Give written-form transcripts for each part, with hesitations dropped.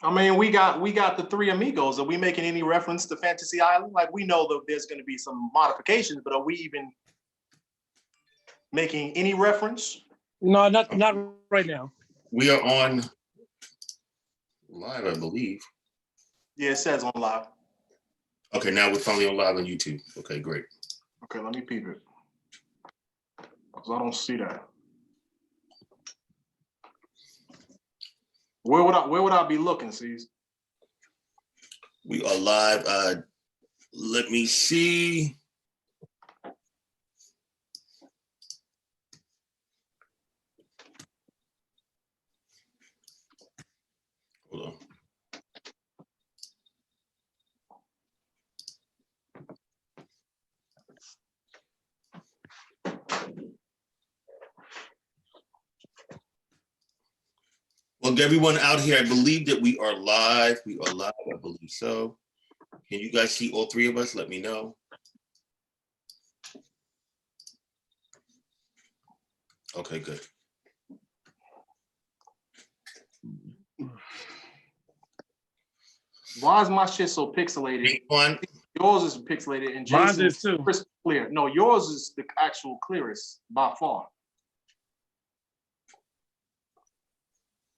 I mean, we got the three amigos. Are we making any reference to Fantasy Island? Like, we know that there's going to be some modifications, but are we even making any reference? No, not right now. We are on live, I believe. Yeah, it says on live. Okay, now we're finally on live on YouTube. Okay, great. Okay, let me peep it. Because I don't see that. Where would I be looking, C's? We are live. Let me see. Hold on. Well, everyone out here, I believe that we are live. We are live, I believe so. Can you guys see all three of us? Let me know. Okay, good. Why is my shit so pixelated? One. Yours is pixelated and Mine Jason's is too. crystal clear. No, yours is the actual clearest by far.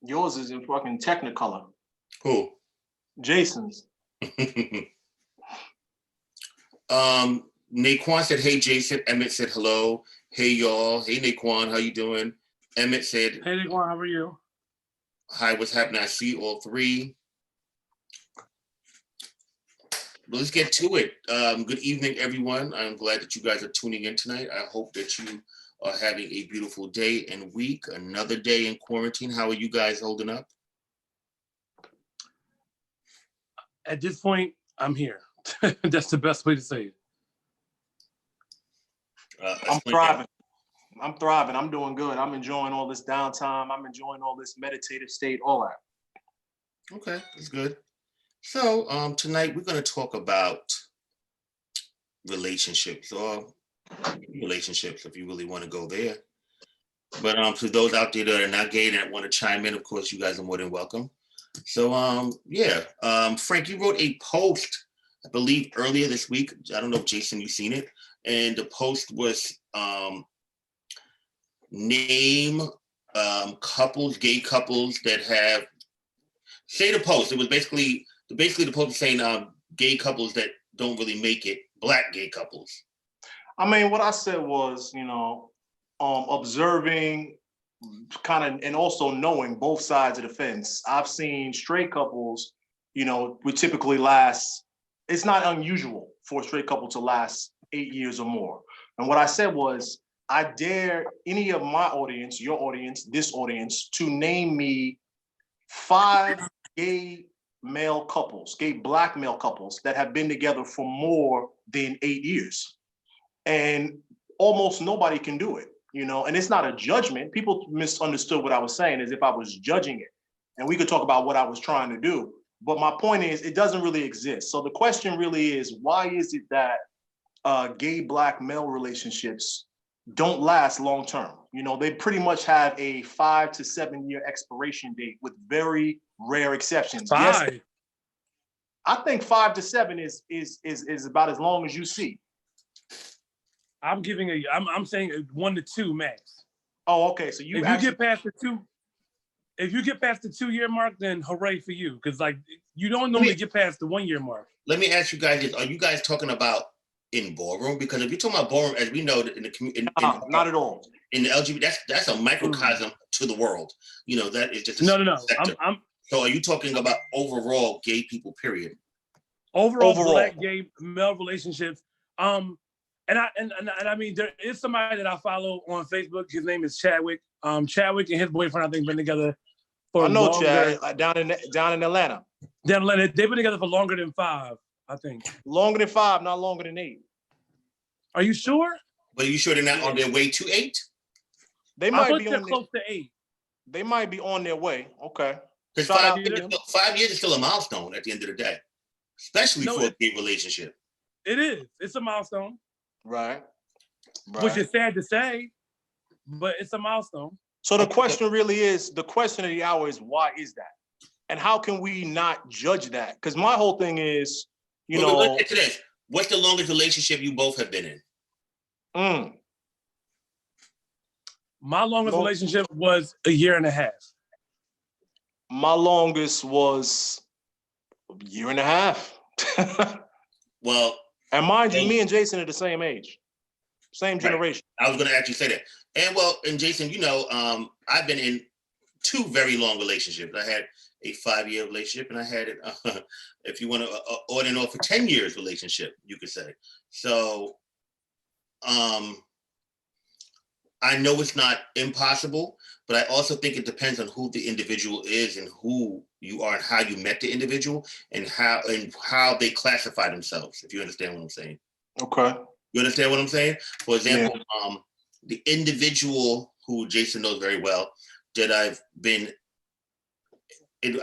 Yours is in fucking Technicolor. Who? Jason's. Naquan said, hey, Jason. Emmett said, hello. Hey, y'all. Hey, Naquan, how you doing? Emmett said, Hey, Naquan, how are you? hi, what's happening? I see all three. But let's get to it. Good evening, everyone. I'm glad that you guys are tuning in tonight. I hope that you are having a beautiful day and week, another day in quarantine. How are you guys holding up? At this point, I'm here. That's the best way to say it. I'm thriving. I'm thriving. I'm doing good. I'm enjoying all this downtime. I'm enjoying all this meditative state, all that. Okay, that's good. So tonight we're going to talk about relationships, or relationships if you really want to go there. But for those out there that are not gay that want to chime in, of course, you guys are more than welcome. So Frank, you wrote a post, I believe earlier this week. I don't know if Jason, you've seen it. And the post was name couples, gay couples that have, say the post. It was basically the post was saying gay couples that don't really make it, Black gay couples. I mean, what I said was, observing kind of, and also knowing both sides of the fence. I've seen straight couples, we typically last, it's not unusual for a straight couple to last 8 years or more. And what I said was, I dare any of my audience, your audience, this audience, to name me 5 gay male couples, gay Black male couples that have been together for more than 8 years. And almost nobody can do it, and it's not a judgment. People misunderstood what I was saying as if I was judging it. And we could talk about what I was trying to do. But my point is, it doesn't really exist. So the question really is, why is it that gay Black male relationships don't last long term? They pretty much have a 5 to 7 year expiration date with very rare exceptions. 5. Yes, I think 5 to 7 is about as long as you see. I'm saying 1 to 2 max. Oh, okay. So if you get past the 2 year mark, then hooray for you. Because you don't normally get past the 1 year mark. Let me ask you guys this. Are you guys talking about in ballroom? Because if you're talking about ballroom, as we know in the community, not at all. In the LGBT, that's a microcosm to the world. That is just a no. So are you talking about overall gay people, period? Overall. Black gay male relationships. And I mean, there is somebody that I follow on Facebook. His name is Chadwick. Chadwick and his boyfriend, I think, been together for longer. Chad, down in Atlanta. Down in Atlanta, they've been together for longer than 5, I think. Longer than 5, not longer than 8. Are you sure? But are you sure they're not on their way to 8? They might be close to 8. They might be on their way. Okay. Because 5 years is still a milestone at the end of the day, especially for a gay relationship. It is. It's a milestone. Right. Which is sad to say, but it's a milestone. So the question of the hour is, why is that? And how can we not judge that? Because my whole thing is, let's get to this. What's the longest relationship you both have been in? My longest relationship was a year and a half. My longest was a year and a half. Well, and mind you, me and Jason are the same age, same generation. I was going to actually say that. And Jason, I've been in 2 very long relationships. I had a 5-year relationship, and I had it, if you want to, on and off for 10 years relationship, you could say. So, I know it's not impossible, but I also think it depends on who the individual is and who you are and how you met the individual and how they classify themselves, if you understand what I'm saying. Okay. You understand what I'm saying? For example, the individual who Jason knows very well that I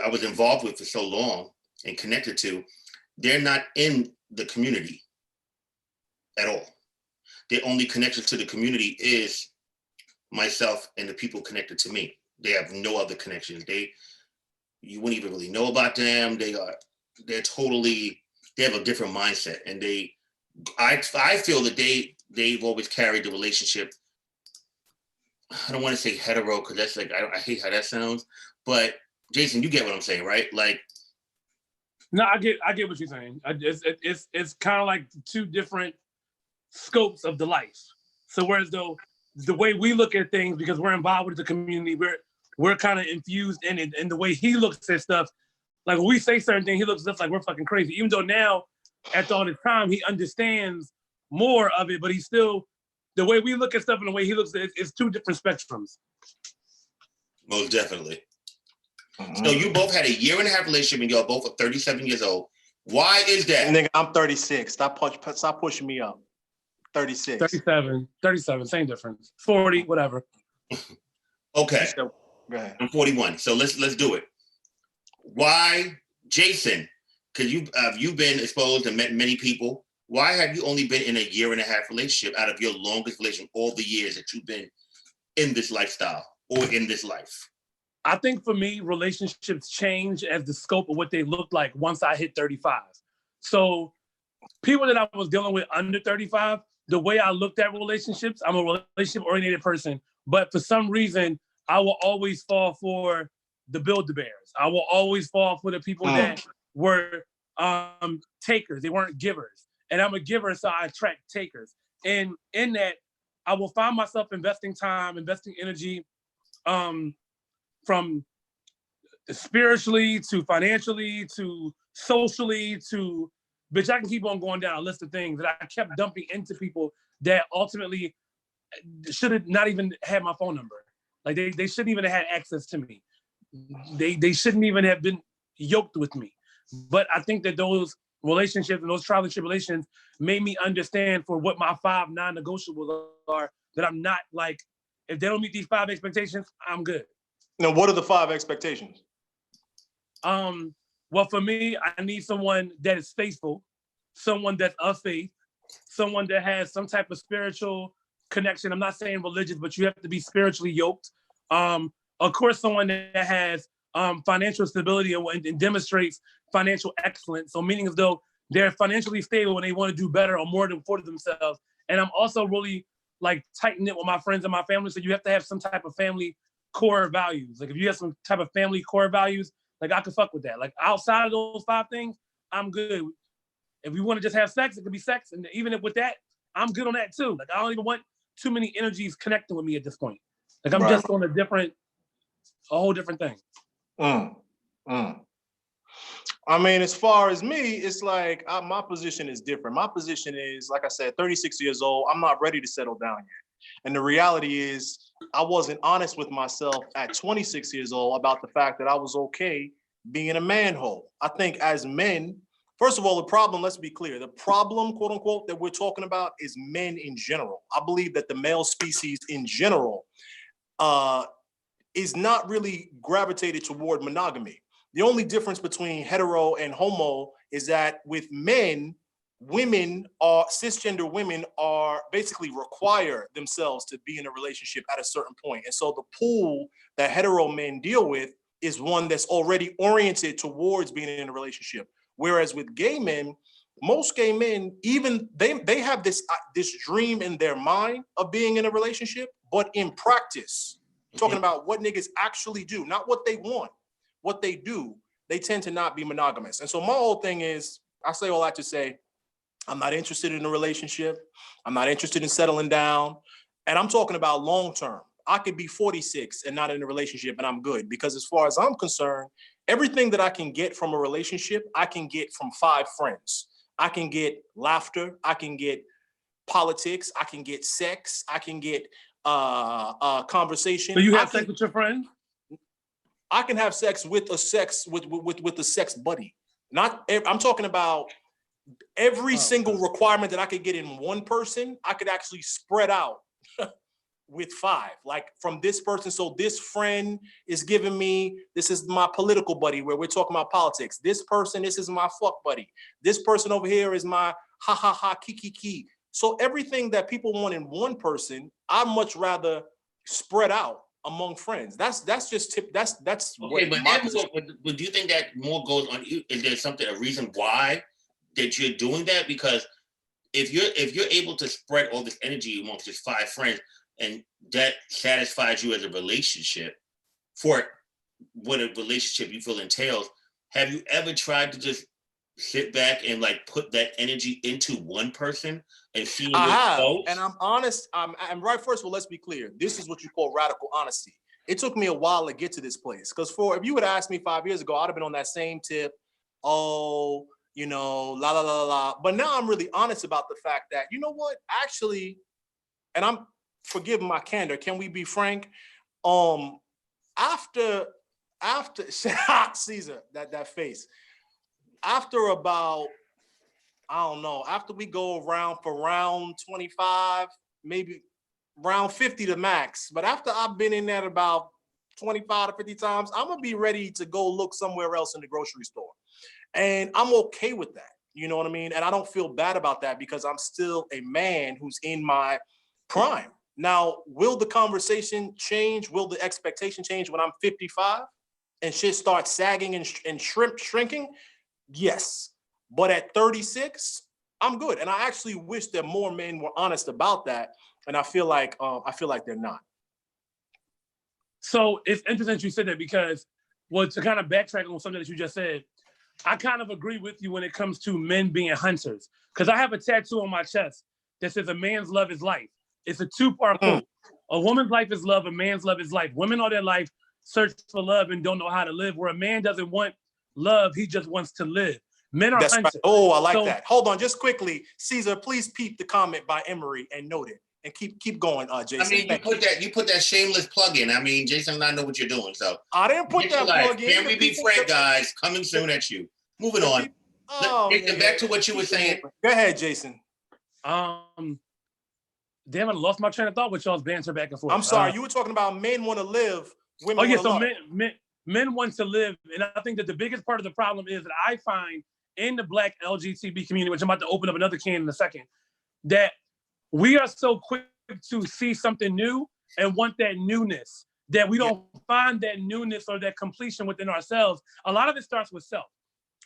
was involved with for so long and connected to, they're not in the community at all. Their only connection to the community is myself and the people connected to me. They have no other connections. You wouldn't even really know about them. They have a different mindset. And I feel that they've always carried the relationship. I don't want to say hetero because that's like, I hate how that sounds, but Jason, you get what I'm saying, right? Like, no, I get what you're saying. It's kind of like 2 different scopes of the life. So whereas though the way we look at things, because we're involved with the community, we're kind of infused in it. And the way he looks at stuff, like when we say certain things, he looks at us like we're fucking crazy. Even though now, after all this time, he understands more of it, but he's still, the way we look at stuff and the way he looks at it is 2 different spectrums. Most definitely. So you both had a year and a half relationship and y'all both are 37 years old. Why is that? Nigga, I'm 36. Stop pushing me up. 36. 37, same difference. 40, whatever. Okay. I'm 41. So let's do it. Why, Jason? Because you've been exposed and met many people. Why have you only been in a year and a half relationship out of your longest relationship, all the years that you've been in this lifestyle or in this life? I think for me, relationships change as the scope of what they look like once I hit 35. So people that I was dealing with under 35, the way I looked at relationships, I'm a relationship-oriented person, but for some reason, I will always fall for the Build-A-Bears. I will always fall for the people that were takers. They weren't givers. And I'm a giver, so I attract takers. And in that, I will find myself investing time, investing energy, from spiritually to financially to socially to, bitch, I can keep on going down a list of things that I kept dumping into people that ultimately should have not even had my phone number. Like they shouldn't even have had access to me. They shouldn't even have been yoked with me. But I think that those relationships and those trials and tribulations made me understand for what my 5 non-negotiables are, that I'm not like, if they don't meet these 5 expectations, I'm good. Now, what are the 5 expectations? Well, for me, I need someone that is faithful, someone that's of faith, someone that has some type of spiritual connection. I'm not saying religious, but you have to be spiritually yoked. Of course, someone that has financial stability and demonstrates financial excellence. So meaning as though they're financially stable and they want to do better or more for themselves. And I'm also really like tight-knit with my friends and my family. So you have to have some type of family core values. Like if you have some type of family core values, like I could fuck with that. Like outside of those 5 things, I'm good. If we want to just have sex, it could be sex. And even with that, I'm good on that too. Like I don't even want too many energies connecting with me at this point. Like I'm just on a whole different thing. I mean, as far as me, it's like my position is different. My position is, like I said, 36 years old. I'm not ready to settle down yet. And the reality is, I wasn't honest with myself at 26 years old about the fact that I was okay being a manhole. I think as men, first of all, the problem, let's be clear, the problem, quote unquote, that we're talking about is men in general. I believe that the male species in general is not really gravitated toward monogamy. The only difference between hetero and homo is that with men, cisgender women are basically require themselves to be in a relationship at a certain point. And so the pool that hetero men deal with is one that's already oriented towards being in a relationship. Whereas with gay men, most gay men, even they have this dream in their mind of being in a relationship, but in practice, talking about what niggas actually do, not what they want, what they do, they tend to not be monogamous. And so my whole thing is, I say all that to say, I'm not interested in a relationship. I'm not interested in settling down. And I'm talking about long-term. I could be 46 and not in a relationship and I'm good, because as far as I'm concerned, everything that I can get from a relationship, I can get from 5 friends. I can get laughter. I can get politics. I can get sex. I can get conversation. So you have sex with your friend? I can have sex with a sex buddy. I'm talking about every single requirement that I could get in one person, I could actually spread out with 5, like from this person. So this friend is giving me, this is my political buddy where we're talking about politics. This person, this is my fuck buddy. This person over here is my ha ha ha ki. So everything that people want in one person, I'd much rather spread out among friends. That's just that's okay. But do you think that more goes on you? Is there a reason why that you're doing that? Because if you're able to spread all this energy amongst just 5 friends, and that satisfies you as a relationship for what a relationship you feel entails, have you ever tried to just sit back and like put that energy into one person and see? I have, and I'm honest. I'm right. First of all, let's be clear. This is what you call radical honesty. It took me a while to get to this place, because if you would ask me 5 years ago, I'd have been on that same tip. Oh, you know, la la la la. But now I'm really honest about the fact that, you know what, actually, and I'm forgive my candor. Can we be frank? After Caesar, that face. After about, I don't know, after we go around for round 25, maybe round 50 to max. But after I've been in that about 25 to 50 times, I'm gonna be ready to go look somewhere else in the grocery store. And I'm okay with that. You know what I mean? And I don't feel bad about that, because I'm still a man who's in my prime. Now, will the conversation change? Will the expectation change when I'm 55 and shit starts sagging and shrinking? Yes. But at 36, I'm good. And I actually wish that more men were honest about that. And I feel like they're not. So it's interesting that you said that, because, well, to kind of backtrack on something that you just said, I kind of agree with you when it comes to men being hunters. Because I have a tattoo on my chest that says, a man's love is life. It's a 2-part quote. A woman's life is love, a man's love is life. Women all their life search for love and don't know how to live. Where a man doesn't want love, he just wants to live. Men are hunters. Right. Oh, I like that. Hold on, just quickly, Caesar, please peep the comment by Emery and note it. And keep going, Jason. I mean, you put that shameless plug in. I mean, Jason and I know what you're doing, so I didn't put that plug in. Can we be frank, guys? Coming soon at you. Moving on. Jason, back to what you were saying. Go ahead, Jason. Damn, I lost my train of thought with y'all's banter back and forth. I'm sorry. You were talking about men want to live, women want to love. So men want to live. And I think that the biggest part of the problem is that I find in the Black LGBT community, which I'm about to open up another can in a second, that we are so quick to see something new and want that newness, that we don't find that newness or that completion within ourselves. A lot of it starts with self.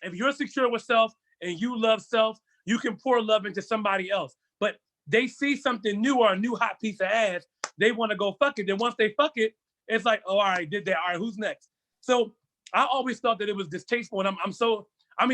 If you're secure with self and you love self, you can pour love into somebody else. But they see something new or a new hot piece of ass, they want to go fuck it. Then once they fuck it, it's like, oh, all right, did that. All right, who's next? So I always thought that it was distasteful. And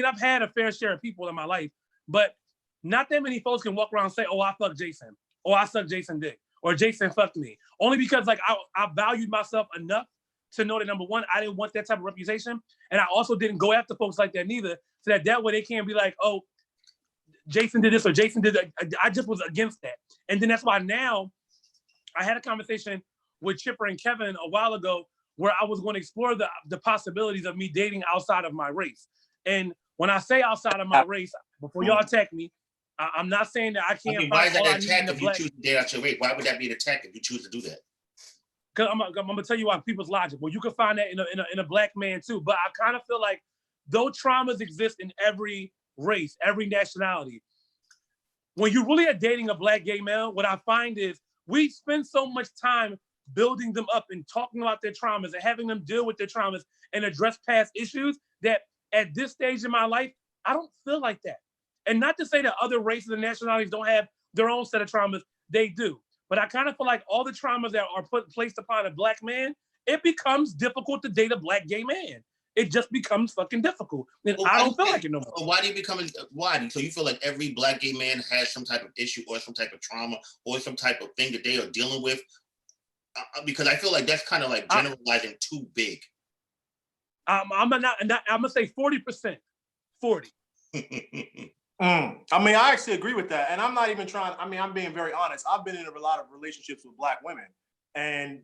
I've had a fair share of people in my life, but not that many folks can walk around and say, oh, I fucked Jason, or I sucked Jason dick, or Jason fucked me. Only because like I valued myself enough to know that, number one, I didn't want that type of reputation. And I also didn't go after folks like that neither, so that way they can't be like, oh, Jason did this or Jason did that. I just was against that. And then that's why now I had a conversation with Chipper and Kevin a while ago where I was going to explore the possibilities of me dating outside of my race. And when I say outside of my race, before y'all attack me, I'm not saying that I can't. Why is that an attack if you choose to date out your race? Why would that be an attack if you choose to do that? Because I'm gonna tell you why people's logic. Well, you can find that in a Black man too. But I kind of feel like though traumas exist in every race, every nationality, when you really are dating a Black gay male, what I find is we spend so much time building them up and talking about their traumas and having them deal with their traumas and address past issues, that at this stage in my life, I don't feel like that. And not to say that other races and nationalities don't have their own set of traumas, they do. But I kind of feel like all the traumas that are placed upon a Black man, it becomes difficult to date a Black gay man. It just becomes fucking difficult. And I don't feel like it no more. Well, why do you become why? So you feel like every Black gay man has some type of issue or some type of trauma or some type of thing that they are dealing with? Because I feel like that's kind of like generalizing too big. I'm gonna say 40%. 40. I mean, I actually agree with that. And I'm not even trying, I mean, I'm being very honest. I've been in a lot of relationships with Black women, and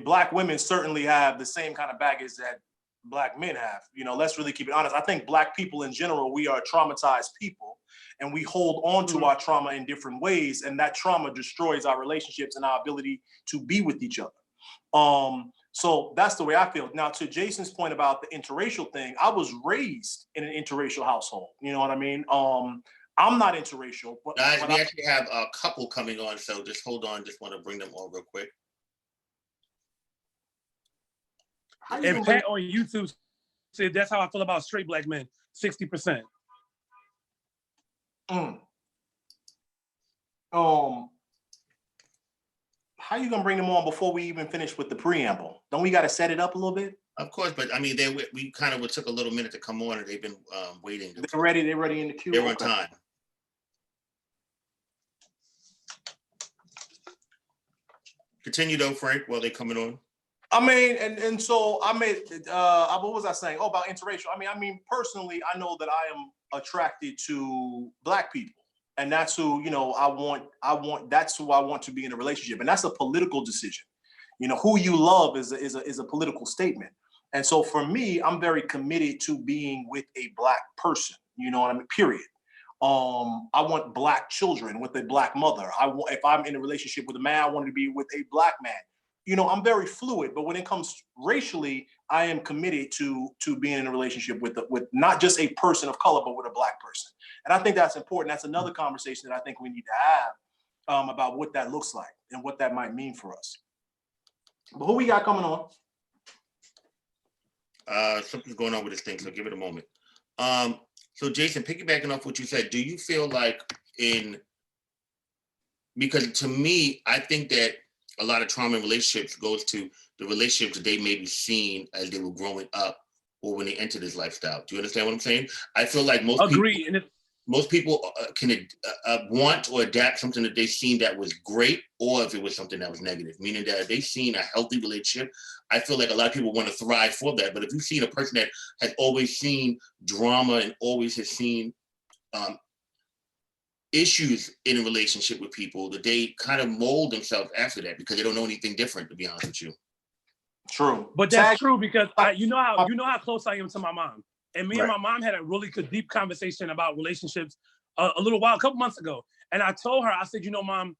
Black women certainly have the same kind of baggage that Black men have. You know, let's really keep it honest. I think Black people in general, we are traumatized people, and we hold on to our trauma in different ways, and that trauma destroys our relationships and our ability to be with each other. So that's the way I feel. Now, to Jason's point about the interracial thing, I was raised in an interracial household. You know what I mean? I'm not interracial, but guys, we actually have a couple coming on, so just hold on. Just want to bring them on real quick. And Pat on YouTube said that's how I feel about straight Black men, 60%. How you gonna bring them on before we even finish with the preamble? Don't we got to set it up a little bit? Of course, but I mean, we kind of took a little minute to come on, and they've been waiting. They're ready. They're ready in the queue. They're on time. Continue though, Frank, while they're coming on. I mean, and so I made. What was I saying? Oh, about interracial. I mean, personally, I know that I am attracted to Black people. And that's who, you know, that's who I want to be in a relationship. And that's a political decision. You know, who you love is a political statement. And so for me, I'm very committed to being with a Black person, you know what I mean, period. I want Black children with a Black mother. If I'm in a relationship with a man, I want to be with a Black man. You know, I'm very fluid, but when it comes racially, I am committed to being in a relationship with not just a person of color, but with a Black person. And I think that's important. That's another conversation that I think we need to have about what that looks like and what that might mean for us. But who we got coming on? Something's going on with this thing, so give it a moment. So Jason, piggybacking off what you said, do you feel like because to me, I think that a lot of trauma in relationships goes to the relationships that they may be seen as they were growing up or when they enter this lifestyle. Do you understand what I'm saying? I feel like most people can want or adapt something that they've seen that was great, or if it was something that was negative, meaning that if they've seen a healthy relationship, I feel like a lot of people want to thrive for that. But if you've seen a person that has always seen drama and always has seen issues in a relationship with people, that they kind of mold themselves after that because they don't know anything different, to be honest with you. True. But that's true because you know how close I am to my mom. And me and my mom had a really good, deep conversation about relationships a couple months ago. And I told her, I said, you know, Mom,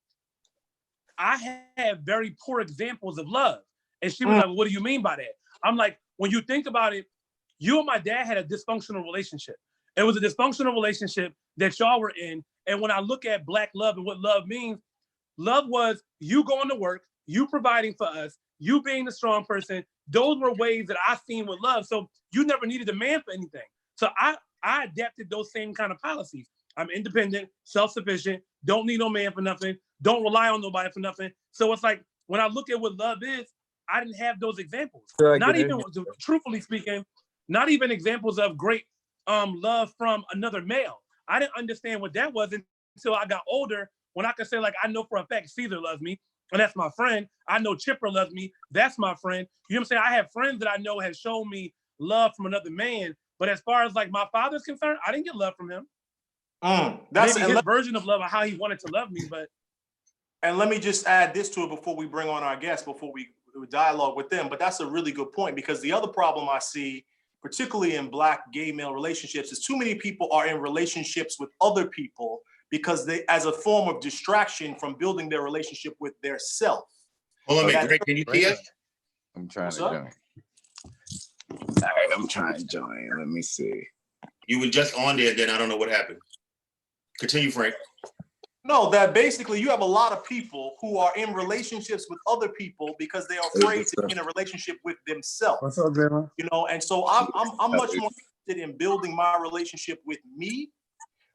I have very poor examples of love. And she was like, well, what do you mean by that? I'm like, when you think about it, you and my dad had a dysfunctional relationship. It was a dysfunctional relationship that y'all were in. And when I look at Black love and what love means, love was you going to work, you providing for us, you being the strong person. Those were ways that I seen with love. So you never needed a man for anything. So I adapted those same kind of policies. I'm independent, self-sufficient, don't need no man for nothing, don't rely on nobody for nothing. So it's like, when I look at what love is, I didn't have those examples. Not even, truthfully speaking, not even examples of great love from another male. I didn't understand what that was until I got older, when I could say, like, I know for a fact Caesar loves me, and that's my friend. I know Chipper loves me, that's my friend. You know what I'm saying? I have friends that I know have shown me love from another man, but as far as like my father's concerned, I didn't get love from him. That's maybe his version of love, or how he wanted to love me, but. And let me just add this to it before we bring on our guests, before we dialogue with them, but that's a really good point, because the other problem I see, particularly in Black gay male relationships, is too many people are in relationships with other people because they, as a form of distraction from building their relationship with their self. Hold on, Greg, can you see us? I'm trying to join. All right, I'm trying to join. Let me see. You were just on there, then I don't know what happened. Continue, Frank. No, that basically you have a lot of people who are in relationships with other people because they are afraid to be in a relationship with themselves. What's up, Grandma? You know, and so I'm much more interested in building my relationship with me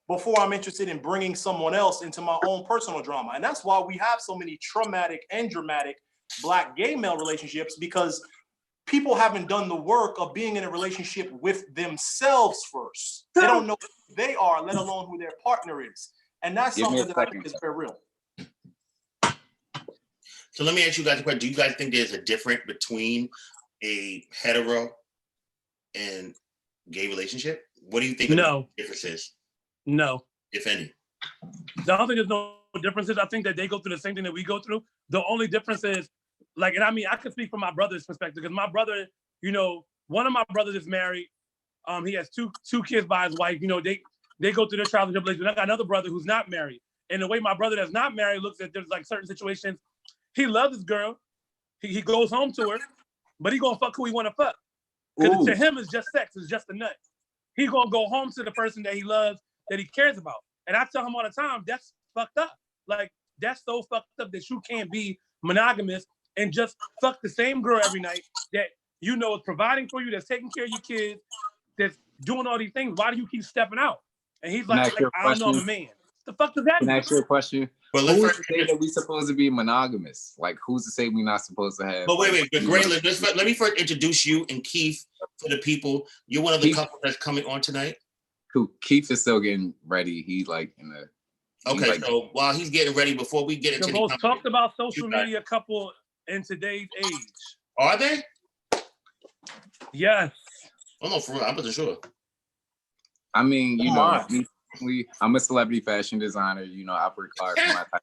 before I'm interested in bringing someone else into my own personal drama. And that's why we have so many traumatic and dramatic Black gay male relationships, because people haven't done the work of being in a relationship with themselves first. They don't know who they are, let alone who their partner is. And that's something that I think is very real. So let me ask you guys a question. Do you guys think there's a difference between a hetero and gay relationship? What do you think the difference is? No. If any. I don't think there's no differences. I think that they go through the same thing that we go through. The only difference is, like, and I mean, I can speak from my brother's perspective, because my brother, you know, one of my brothers is married. He has two kids by his wife. You know, they go through their trials and tribulations. I got another brother who's not married. And the way my brother that's not married looks at, there's like certain situations, he loves his girl. He goes home to her, but he gonna fuck who he wanna fuck. Because to him, it's just sex, it's just a nut. He gonna go home to the person that he loves, that he cares about. And I tell him all the time, that's fucked up. Like, that's so fucked up that you can't be monogamous and just fuck the same girl every night that you know is providing for you, that's taking care of your kids, that's doing all these things. Why do you keep stepping out? And he's like, I don't know, I'm a man. The fuck does that mean? Can I ask you a question? Well, who's to say that we supposed to be monogamous? Like, who's to say we're not supposed to have? But wait, but Grayland, let me first introduce you and Keith for the people. You're one of the couple that's coming on tonight. Who? Keith is still getting ready. He like in the. Okay, like, so while he's getting ready, before we get into the most talked about social media couple in today's age. Are they? Yes. Oh no, for real, I wasn't sure. I mean, you know, I'm a celebrity fashion designer. You know, I work hard for my time.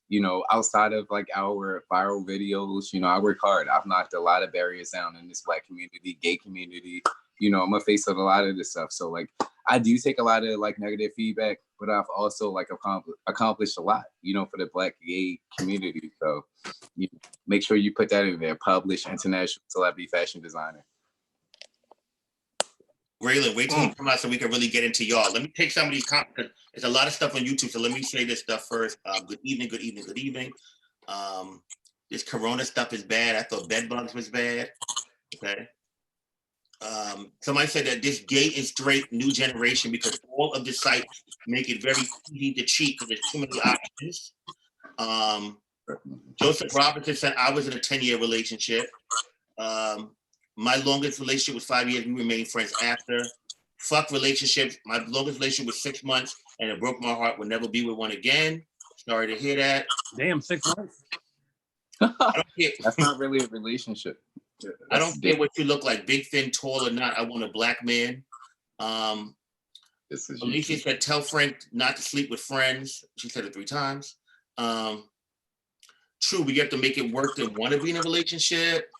You know, outside of like our viral videos, you know, I work hard. I've knocked a lot of barriers down in this Black community, gay community. You know, I'm a face of a lot of this stuff. So like, I do take a lot of like negative feedback, but I've also like accomplished a lot, you know, for the Black gay community. So you make sure you put that in there. Published international celebrity fashion designer. Grayland, wait till you come out so we can really get into y'all. Let me take some of these comments, because there's a lot of stuff on YouTube. So let me say this stuff first. Good evening, good evening, good evening. This Corona stuff is bad. I thought bed bugs was bad. Okay. Somebody said that this gay and straight new generation, because all of the sites make it very easy to cheat because there's too many options. Joseph Robinson said, I was in a 10-year relationship. My longest relationship was 5 years. We remained friends after. Fuck relationships. My longest relationship was 6 months, and it broke my heart. Would never be with one again. Sorry to hear that. Damn, 6 months. That's not really a relationship. I don't care what you look like, big, thin, tall or not. I want a Black man. Alicia said, tell Frank not to sleep with friends. She said it 3 times. True, we have to make it work to want to be in a relationship.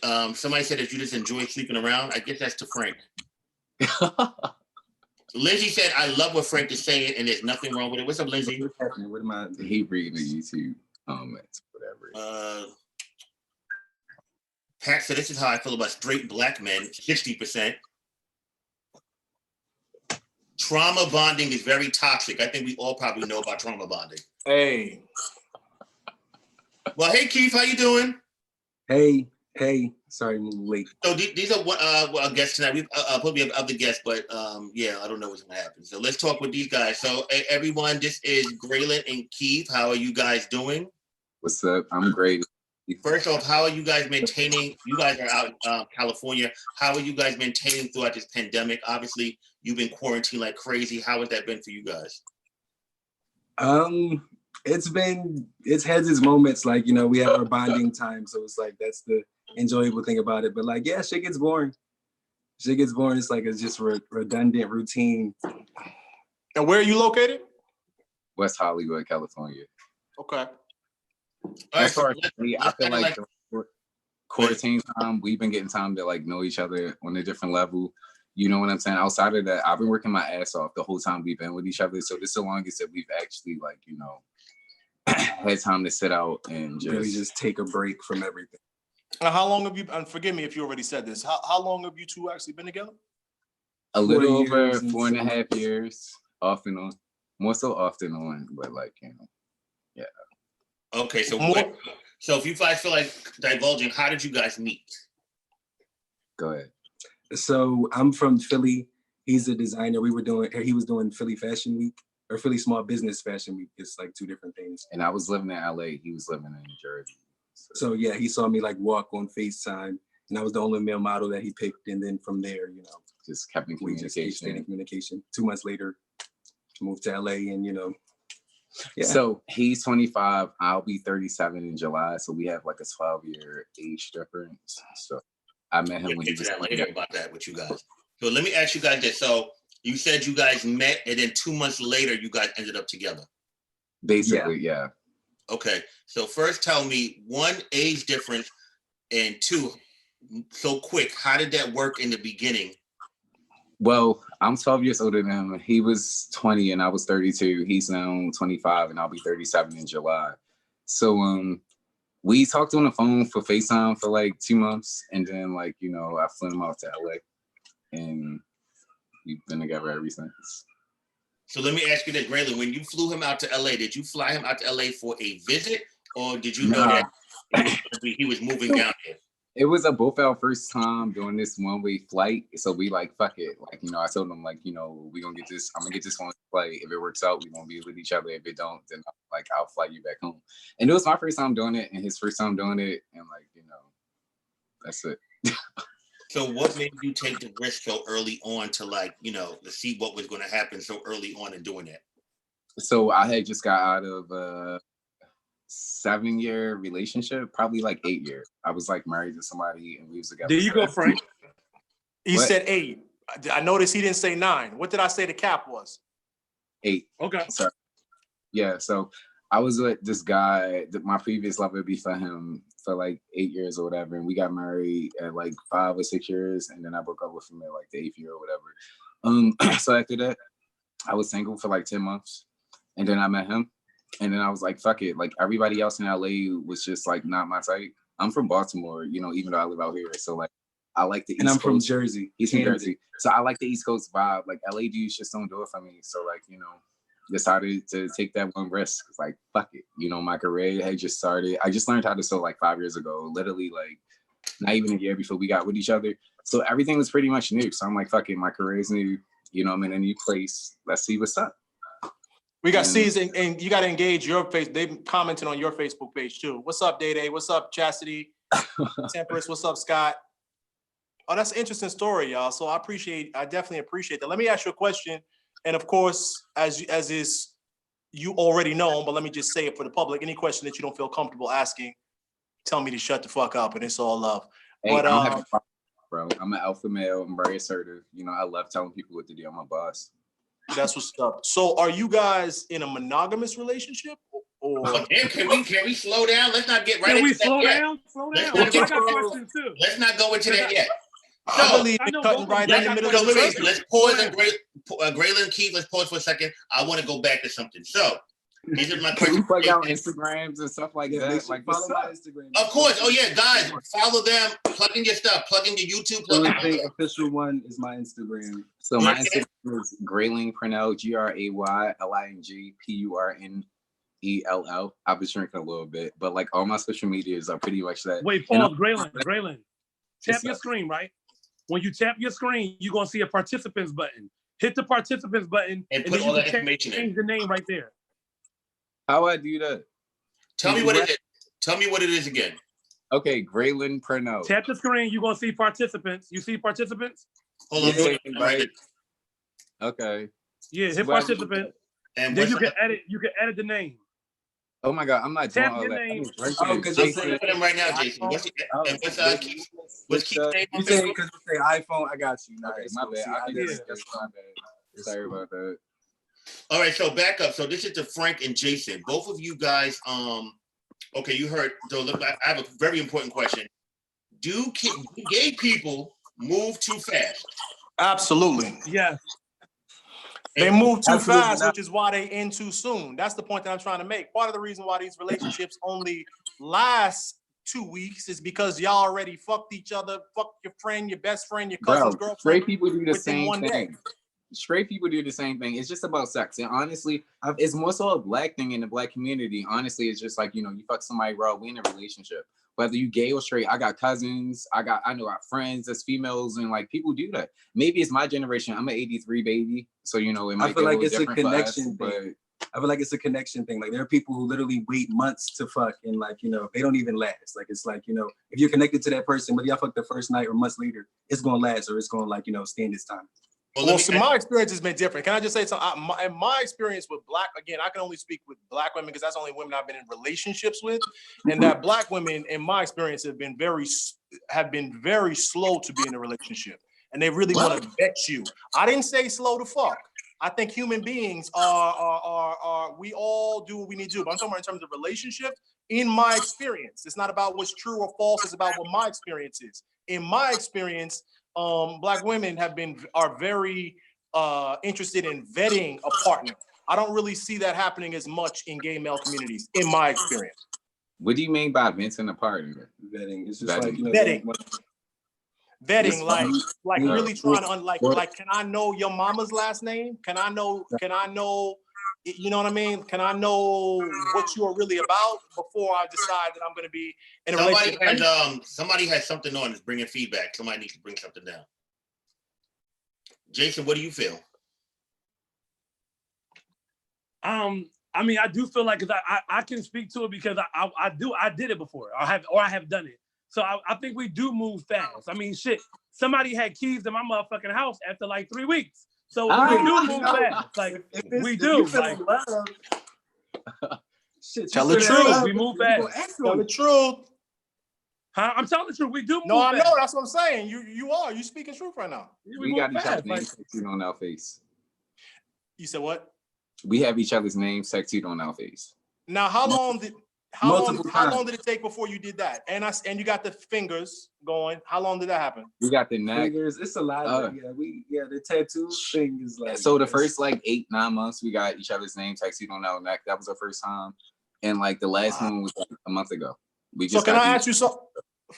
Somebody said that you just enjoy sleeping around. I guess that's to Frank. Lindsay said, I love what Frank is saying, and there's nothing wrong with it. What's up, Lindsay? What's happening? What am I hate reading the YouTube comments, whatever. Pat said, this is how I feel about straight Black men, 60%. Trauma bonding is very toxic. I think we all probably know about trauma bonding. Hey. Well, hey, Keith, how you doing? Hey, sorry, I'm late. So these are what our guests tonight. We've probably have other guests, but yeah, I don't know what's gonna happen. So let's talk with these guys. So everyone, this is Grayland and Keith. How are you guys doing? What's up? I'm great. First off, how are you guys maintaining? You guys are out in California. How are you guys maintaining throughout this pandemic? Obviously, you've been quarantined like crazy. How has that been for you guys? It's had its moments, like, you know, we have our bonding time, so it's like that's the enjoyable thing about it. But like, yeah, shit gets boring. It's like it's just redundant routine. And where are you located? West Hollywood, California. Okay. As far as me, I feel like the quarantine time, we've been getting time to like know each other on a different level. You know what I'm saying? Outside of that, I've been working my ass off the whole time we've been with each other. So this is the longest that we've actually, like, you know, had time to sit out and really just take a break from everything. How long have you, and forgive me if you already said this, how long have you two actually been together? A little over 4.5 years, off and on. More so often on, but like, you know, yeah. Okay, so if you guys feel like divulging, how did you guys meet? Go ahead. So I'm from Philly. He's a designer. He was doing Philly Fashion Week or Philly Small Business Fashion Week. It's like two different things. And I was living in LA. He was living in Jersey. So yeah, he saw me like walk on FaceTime, and I was the only male model that he picked. And then from there, you know, just kept in communication. 2 months later, moved to LA, and you know. Yeah. So he's 25. I'll be 37 in July. So we have like a 12-year age difference. So I met him when he was later about that with you guys. So let me ask you guys this. So you said you guys met, and then 2 months later, you guys ended up together. Basically, yeah. Okay. So first, tell me, one, age difference, and two, so quick. How did that work in the beginning? Well, I'm 12 years older than him. He was 20 and I was 32. He's now 25 and I'll be 37 in July. So we talked on the phone for FaceTime for like 2 months, and then like, you know, I flew him out to LA, and we've been together ever since. So let me ask you this, Grayland, when you flew him out to LA, did you fly him out to LA for a visit, or did you know that he was moving down here? It was both our first time doing this one-way flight. So we like, fuck it. Like, you know, I told him like, you know, I'm gonna get this one flight. If it works out, we're gonna be with each other. If it don't, then like I'll fly you back home. And it was my first time doing it and his first time doing it. And like, you know, that's it. So what made you take the risk so early on to like, you know, to see what was gonna happen so early on in doing that? So I had just got out of a 7-year relationship, probably like 8 years. I was like married to somebody and we was together. There you go, Frank. He said 8. I noticed he didn't say 9. What did I say the cap was? 8. Okay. Sorry. Yeah, so I was with this guy, my previous lover before him, for like 8 years or whatever. And we got married at like 5 or 6 years. And then I broke up with him at like the 8th year or whatever. So after that, I was single for like 10 months. And then I met him. And then I was like, fuck it. Like everybody else in LA was just like not my type. I'm from Baltimore, you know, even though I live out here. So like I like the East Coast. And I'm from Jersey. He's from Jersey. So I like the East Coast vibe. Like LA dudes just don't do it for me. So like, you know, decided to take that one risk. It's like, fuck it. You know, my career had just started. I just learned how to sew like 5 years ago, literally like not even a year before we got with each other. So everything was pretty much new. So I'm like, fuck it, my career is new. You know, I'm in a new place. Let's see what's up. We got C's, and you got to engage your face. They've commented on your Facebook page too. What's up, Day? What's up, Chastity? Temperance, what's up, Scott? Oh, that's an interesting story, y'all. So I definitely appreciate that. Let me ask you a question. And of course, as is you already know, but let me just say it for the public. Any question that you don't feel comfortable asking, tell me to shut the fuck up, and it's all love. Hey, but I don't have a problem, bro. I'm an alpha male. I'm very assertive. You know, I love telling people what to do. I'm my boss. That's what's up. So are you guys in a monogamous relationship? Or Can we slow down? Let's not get right Can we into slow that down? Slow Let's down. not I got questions too. Let's not go into that yet. I believe in cutting right in the middle of the Let's pause and Grayland and Keith, let's pause for a second. I want to go back to something. So these are my Can you questions. plug out Instagrams and stuff like that? Like, follow my Instagram. Of course. Oh yeah, guys, follow them. Plug in your stuff. Plug in your YouTube. The only official one is my Instagram. So my Instagram is Grayling Purnell, GrayLingPurnell. I was drinking a little bit, but like all my social medias are pretty much that. Wait, pause, Grayland. Tap your screen, right? When you tap your screen, you're gonna see a participants button. Hit the participants button and put all that information in. Change the name right there. How do I do that? Tell me what it is. Tell me what it is again. Okay, Grayland Purnell. Tap the screen, you're gonna see participants. You see participants? Hold on, right. Okay. Yeah, hit participant. And then you can edit the name. Oh my God, I'm not doing all that. Because I'm saying them right now, Jason. What's Keith's name? You say because we say iPhone, I got you. Okay, my bad. My bad. Sorry about that. All right, so back up. So this is to Frank and Jason. Both of you guys, okay, you heard. So look, I have a very important question. Do gay people move too fast? Absolutely. Yes. They move too fast, which is why they end too soon. That's the point that I'm trying to make. Part of the reason why these relationships only last 2 weeks is because y'all already fucked each other, fucked your friend, your best friend, your cousin's girlfriend. Straight people do the same thing. straight people do the same thing. It's just about sex. And honestly, it's more so a black thing in the black community. Honestly, it's just like, you know, you fuck somebody, bro, we in a relationship. Whether you gay or straight, I got cousins, I know our friends as females, and like people do that. Maybe it's my generation. I'm an 83 baby. So, you know, it might I feel be like a it's a different connection for us, thing. I feel like it's a connection thing. Like there are people who literally wait months to fuck and like, you know, they don't even last. Like, it's like, you know, if you're connected to that person, whether y'all fuck the first night or months later, it's going to last or it's going to like, you know, stand its time. Well, so my experience has been different. Can I just say something? In my experience with black, again, I can only speak with black women because that's the only women I've been in relationships with. And that black women, in my experience, have been very slow to be in a relationship. And they really want to vet you. I didn't say slow to fuck. I think human beings are we all do what we need to do. But I'm talking about in terms of relationship, in my experience. It's not about what's true or false, it's about what my experience is. In my experience, black women are very interested in vetting a partner. I don't really see that happening as much in gay male communities, in my experience. What do you mean by venting a partner? Vetting. It's just Vetting. like, you know, vetting, like really trying to like, can I know your mama's last name? Can I know, you know what I mean? Can I know what you are really about before I decide that I'm going to be in a relationship? Somebody has something on that's bringing feedback. Somebody needs to bring something down. Jason, what do you feel? I mean, I do feel like, cause I can speak to it because I did it before. I have done it. So I think we do move fast. I mean, shit, somebody had keys to my motherfucking house after like 3 weeks. So we do move fast. Like we do. Like, shit, tell the truth. We move fast. Tell the truth. Huh? I'm telling the truth. We do move No, I fast. know. That's what I'm saying. You speaking truth right now. We got each other's names tattooed on our face. You said what? We have each other's names tattooed on our face. Now, how long did it take before you did that? And you got the fingers going. How long did that happen? We got the neck. Fingers. It's a lot. The tattoo thing is like. So the first like 8-9 months, we got each other's name tattooed on our neck. That was our first time, and like the last one was like a month ago. So can I ask you something?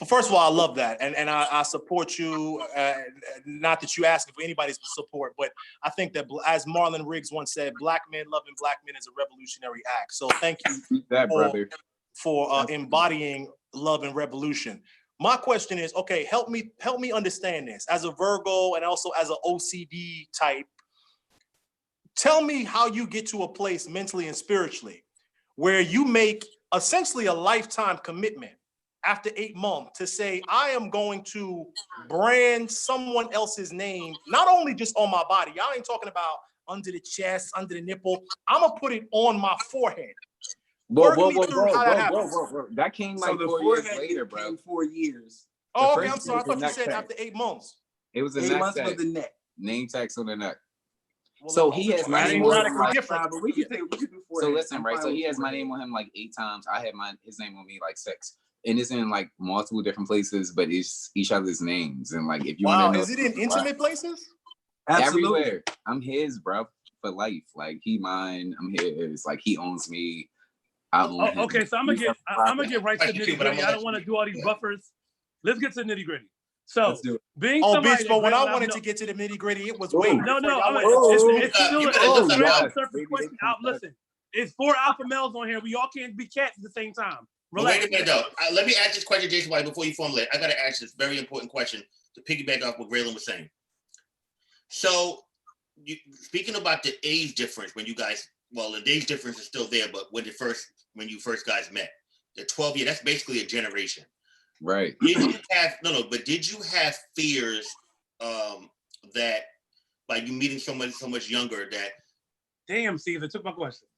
First of all, I love that, and I support you. Not that you asking for anybody's support, but I think that, as Marlon Riggs once said, "Black men loving black men is a revolutionary act." So thank you for embodying love and revolution. My question is, okay, help me understand this as a Virgo and also as an OCD type. Tell me how you get to a place mentally and spiritually where you make essentially a lifetime commitment after 8 months to say, I am going to brand someone else's name, not only just on my body. Y'all ain't talking about under the chest, under the nipple. I'm going to put it on my forehead. Whoa. That came like 4 years later, bro. 4 years. Oh, okay, I'm sorry. I thought you said after 8 months. It was the 8 months neck for the neck. Name tags on the neck. Well, so he has my name on him like, we can do so listen, right? So he has my name on him like 8 times. I had his name on me like 6. And it's in like multiple different places, but it's each other's names. And like, if you want to know, is it in intimate places? Absolutely. Everywhere. I'm his, bro, for life. Like he mine, I'm his. Like he owns me. I own him. Okay, so I'm gonna get right to the nitty gritty. I don't want to do all these buffers. Let's get to the nitty gritty. So being somebody, but when I wanted to get to the nitty gritty, it was way. No. It's still a surface question. Listen, it's 4 alpha males on here. We all can't be cats at the same time. Wait a minute, though. Let me ask this question, Jason White, before you formulate. I got to ask this very important question to piggyback off what Grayland was saying. So, speaking about the age difference, when you guys, well, the age difference is still there, but when you first guys met, the 12 year, that's basically a generation. Right. Did you have fears that by you meeting someone so much younger that? Damn, Caesar took my question.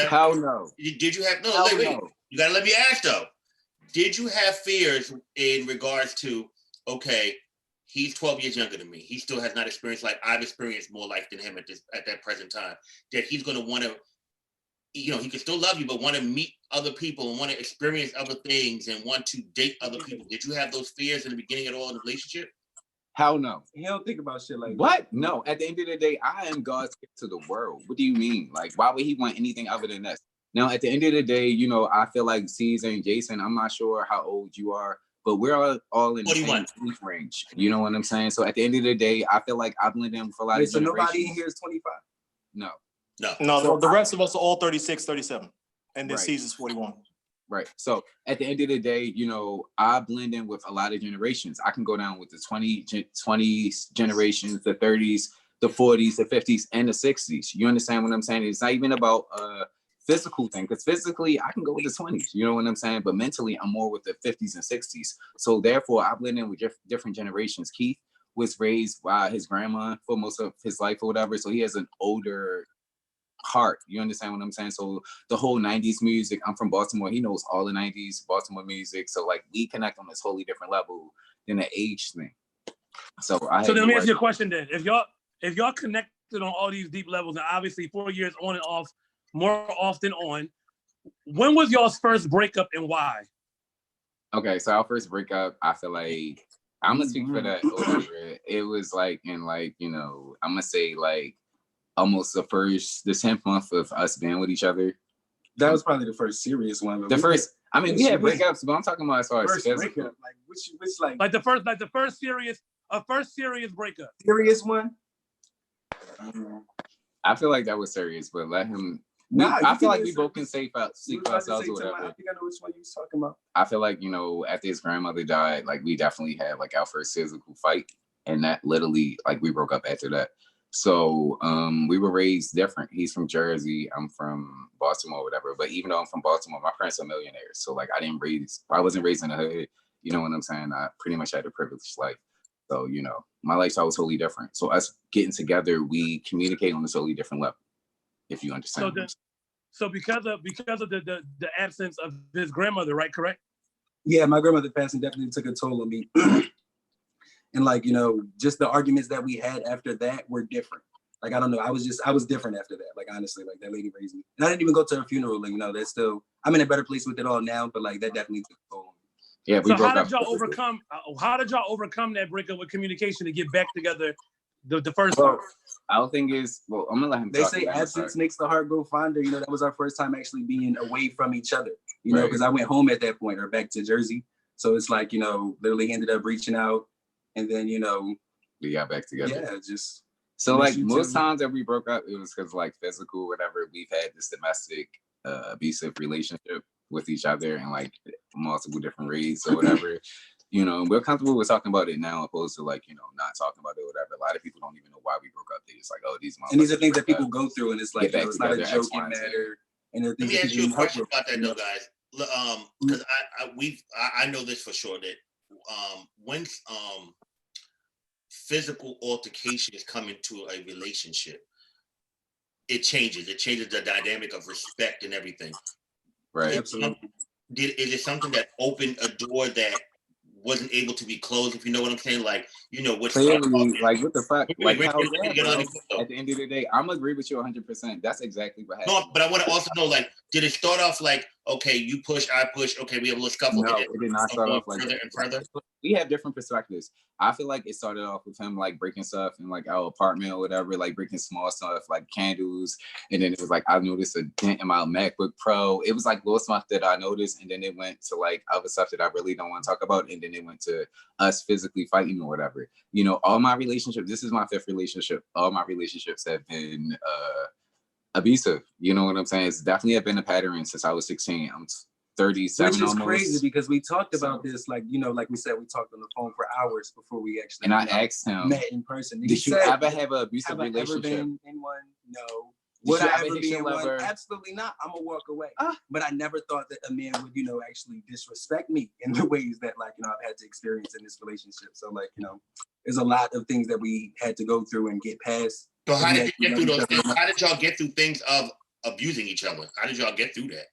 How no? Did you have wait. You gotta let me ask though. Did you have fears in regards to, okay, he's 12 years younger than me. He still has not experienced like I've experienced more life than him at that present time. That he's gonna want to, he can still love you, but want to meet other people and want to experience other things and want to date other people. Did you have those fears in the beginning at all in the relationship? Hell no. He don't think about shit like what? That. No. At the end of the day, I am God's gift to the world. What do you mean? Like, why would he want anything other than this? Now, at the end of the day, I feel like Caesar and Jason, I'm not sure how old you are, but we're all in the 41. same age range. You know what I'm saying? So at the end of the day, I feel like I blend in with a lot of so generations. nobody in here is 25? No. No, So the rest of us are all 36, 37. And then Right. Caesar's 41. Right. So at the end of the day, you know, I blend in with a lot of generations. I can go down with the 20s generations, the 30s, the 40s, the 50s, and the 60s. You understand what I'm saying? It's not even about physical thing, because physically I can go with the 20s, you know what I'm saying? But mentally I'm more with the 50s and 60s. So therefore I blend in with different generations. Keith was raised by his grandma for most of his life or whatever. So he has an older heart. You understand what I'm saying? So the whole 90s music, I'm from Baltimore. He knows all the 90s Baltimore music. So like we connect on this wholly different level than the age thing. So let me ask you a question then. If y'all connected on all these deep levels, and obviously 4 years on and off, more often on, when was y'all's first breakup and why? Okay, so our first breakup, I feel like I'm gonna speak for that or whatever. It was like in like, you know, I'm gonna say like almost the 10th month of us being with each other. That was probably the first serious one. The first, I mean, we had breakups, but I'm talking about as far as first physical. breakup, like which like the first serious breakup. serious one. I feel like that was serious, but let him. I feel like we both can speak for ourselves or whatever. I think I know which one you was talking about. I feel like, you know, after his grandmother died, like we definitely had like our first physical fight, and that literally like we broke up after that. So we were raised different. He's from Jersey. I'm from Baltimore, whatever. But even though I'm from Baltimore, my parents are millionaires. So like I wasn't raised in the hood. You know what I'm saying? I pretty much had a privileged life. So, you know, my lifestyle was totally different. So us getting together, we communicate on a totally different level, if you understand. So because of the absence of his grandmother, right? Correct? Yeah, my grandmother passing definitely took a toll on me. And like, you know, just the arguments that we had after that were different. Like, I don't know, I was different after that. Like, honestly, like that lady raised me. And I didn't even go to her funeral. Like, you know, that's still, I'm in a better place with it all now, but like that definitely took a toll on me. Yeah, we broke up. How did y'all overcome that breakup with communication to get back together the first well, time? Our thing is, well, I'm gonna let him They talk. say absence makes the heart grow fonder. You know, that was our first time actually being away from each other, you know, because I went home at that point or back to Jersey. So it's like, you know, literally ended up reaching out, and then, you know, we got back together. Yeah, just so like most times that we broke up, it was because like physical, whatever. We've had this domestic abusive relationship with each other in like multiple different ways or whatever. You know, we're comfortable with talking about it now, opposed to like, you know, not talking about it or whatever. A lot of people don't even know why we broke up. They just like, oh, these. And these are things that people go through, and it's like, you know, it's not a joking matter. And let me ask you a question about that, though, guys. Because I know this for sure that when physical altercations come into a relationship, it changes. It changes the dynamic of respect and everything. Right. Absolutely. Is it something that opened a door that wasn't able to be closed, if you know what I'm saying? Like, you know, what's clearly, like, what the fuck? Like, how, at the end of the day, I'm agree with you 100%. That's exactly what happened. No, but I want to also know, like, did it start off like, okay, you push, I push, okay, we have a little scuffle? No, it did not start off like further that. and further. We have different perspectives. I feel like it started off with him like breaking stuff in like our apartment or whatever, like breaking small stuff like candles, and then it was like I noticed a dent in my MacBook Pro. It was like little stuff that I noticed, and then it went to like other stuff that I really don't want to talk about, and then it went to us physically fighting or whatever. You know, all my relationships. This is my 5th relationship. All my relationships have been abusive. You know what I'm saying? It's definitely been a pattern since I was 16. I'm 37 Which is almost. crazy because we talked about this, like, you know, like we said, we talked on the phone for hours before we actually asked him, met in person. Did you ever have an abusive relationship? Have I ever been in one? No. Would I ever be in one? Absolutely not. I'm gonna walk away. But I never thought that a man would, you know, actually disrespect me in the ways that, like, you know, I've had to experience in this relationship. So, like, you know, there's a lot of things that we had to go through and get past. So how did you get through those things? How did y'all get through things of abusing each other? How did y'all get through that?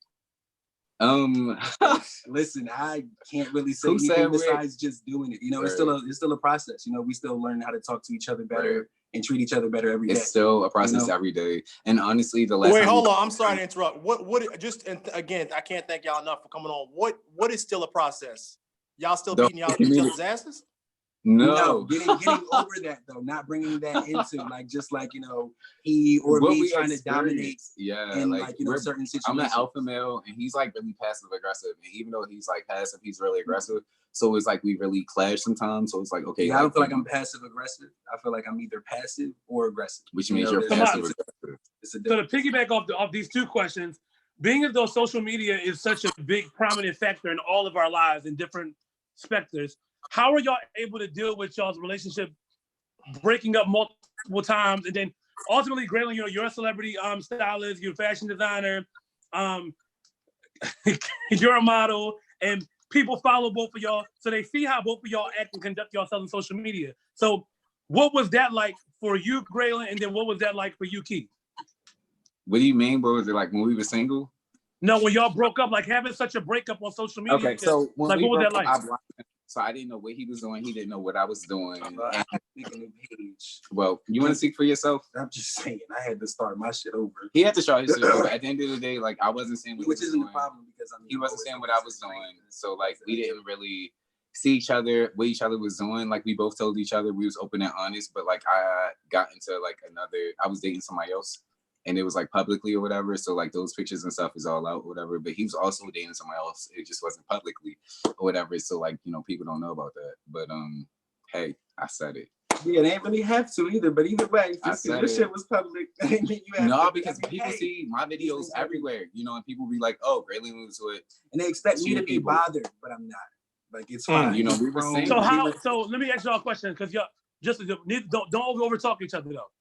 Listen, I can't really say anything besides just doing it. You know, it's still a process. You know, we still learn how to talk to each other better and treat each other better every day. It's still a process every day. And honestly, the last wait, hold on. I'm sorry to interrupt. What just, and again, I can't thank y'all enough for coming on. What is still a process? Y'all still beating y'all each other's asses? No, getting over that though, not bringing that into like just like he or what me trying to dominate. Yeah, in like certain situations. I'm an alpha male, and he's like really passive aggressive, and even though he's like passive, he's really aggressive. So it's like we really clash sometimes. So it's like okay, I don't feel like I'm passive aggressive. I feel like I'm either passive or aggressive. Which means you're passive aggressive. So to piggyback off these two questions, being as though social media is such a big prominent factor in all of our lives in different specters, how are y'all able to deal with y'all's relationship breaking up multiple times, and then ultimately, Grayland, you're a celebrity stylist, you're a fashion designer, you're a model, and people follow both of y'all, so they see how both of y'all act and conduct yourselves on social media. So, what was that like for you, Grayland, and then what was that like for you, Keith? What do you mean? What was it like when we were single? No, when y'all broke up, like having such a breakup on social media. Okay, so when like, what was that like? So I didn't know what he was doing. He didn't know what I was doing. Well, you want to speak for yourself? I'm just saying, I had to start my shit over. He had to start his shit over. At the end of the day, like I wasn't saying what which isn't the problem because he wasn't saying what I was doing. So like we didn't really see each other, what each other was doing. Like we both told each other we was open and honest. But like I got into like I was dating somebody else. And it was like publicly or whatever. So like those pictures and stuff is all out or whatever. But he was also dating somebody else. It just wasn't publicly or whatever. So like, people don't know about that. But hey, I said it. Yeah, they ain't really have to either. But either way, this shit was public. Because people see my videos everywhere, and people be like, oh, Grayland was with. And they expect me to be bothered, but I'm not. Like it's fine. We were saying. So let me ask y'all a question, because y'all just don't over talk each other though.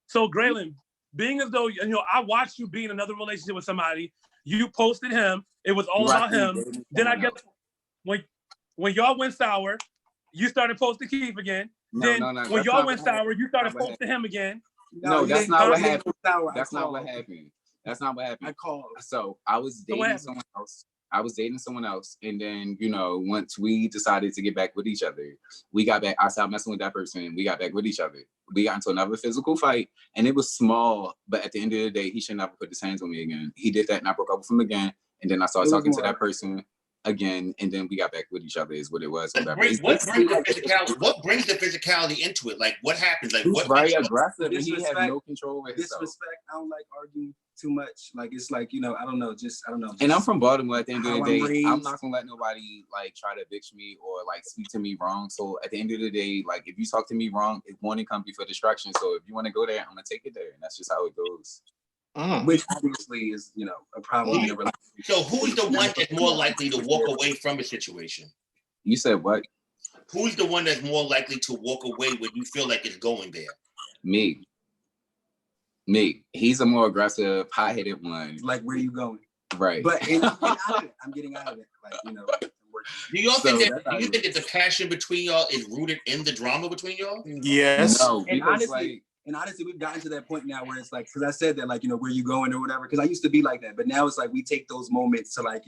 So Grayland, being as though I watched you be in another relationship with somebody, you posted him. It was all about him. Then I guess when y'all went sour, you started posting Keith again. When y'all went sour, you started posting him again. No, that's not what happened. That's not what happened. That's not what happened. I called. So I was dating someone else. And then, once we decided to get back with each other, we got back. I stopped messing with that person. We got back with each other. We got into another physical fight, and it was small. But at the end of the day, he should never put his hands on me again. He did that, and I broke up with him again. And then I started talking to that person again, and then we got back with each other. Is what it was. What brings the physicality into it? Like, what happens? Like, what? Very aggressive, and he has no control over himself. Disrespect. I don't like arguing too much. Like it's like I don't know. And I'm from Baltimore. At the end of the day, I'm not gonna let nobody like try to bitch me or like speak to me wrong. So at the end of the day, like if you talk to me wrong, it warning come before destruction. So if you want to go there, I'm gonna take it there, and that's just how it goes. Which obviously is a problem in a relationship. So who's the one that's more likely to walk away from a situation? You said what? Who's the one that's more likely to walk away when you feel like it's going there? Me. He's a more aggressive, hot-headed one. Like, where you going? Right. But I'm getting out of it. Like, Do you think that the passion between y'all is rooted in the drama between y'all? Yes. No, and honestly, we've gotten to that point now where it's like, because I said that, like, where you going or whatever, because I used to be like that. But now it's like we take those moments to, like,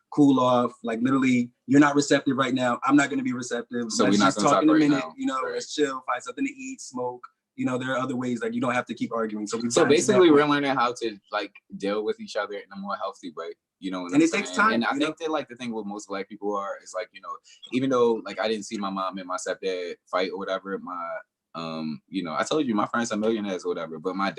cool off. Like, literally, you're not receptive right now. I'm not going to be receptive. So we're not going to talk in a minute. Let's chill, find something to eat, smoke. There are other ways, like, you don't have to keep arguing. So basically, we're learning how to, like, deal with each other in a more healthy way. And it takes time. And I think that, like, the thing with most Black people is, like, even though, like, I didn't see my mom and my stepdad fight or whatever, I told you my friends are millionaires or whatever, but my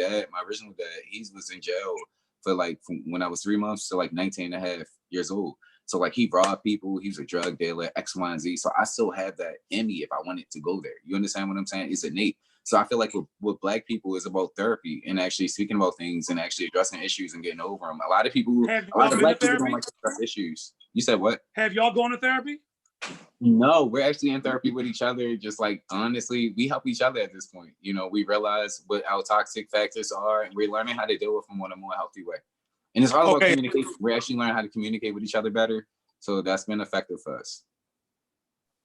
original dad, he was in jail for like from when I was 3 months to like 19 and a half years old. So like he robbed people, he was a drug dealer, X, Y, and Z. So I still have that in me if I wanted to go there. You understand what I'm saying? It's innate. So I feel like with Black people, it's about therapy and actually speaking about things and actually addressing issues and getting over them. A lot of Black people don't like to address issues. You said what? Have y'all gone to therapy? No, we're actually in therapy with each other. Just like, honestly, we help each other at this point. We realize what our toxic factors are, and we're learning how to deal with them in a more healthy way. And it's all about communication. We're actually learning how to communicate with each other better. So that's been effective for us.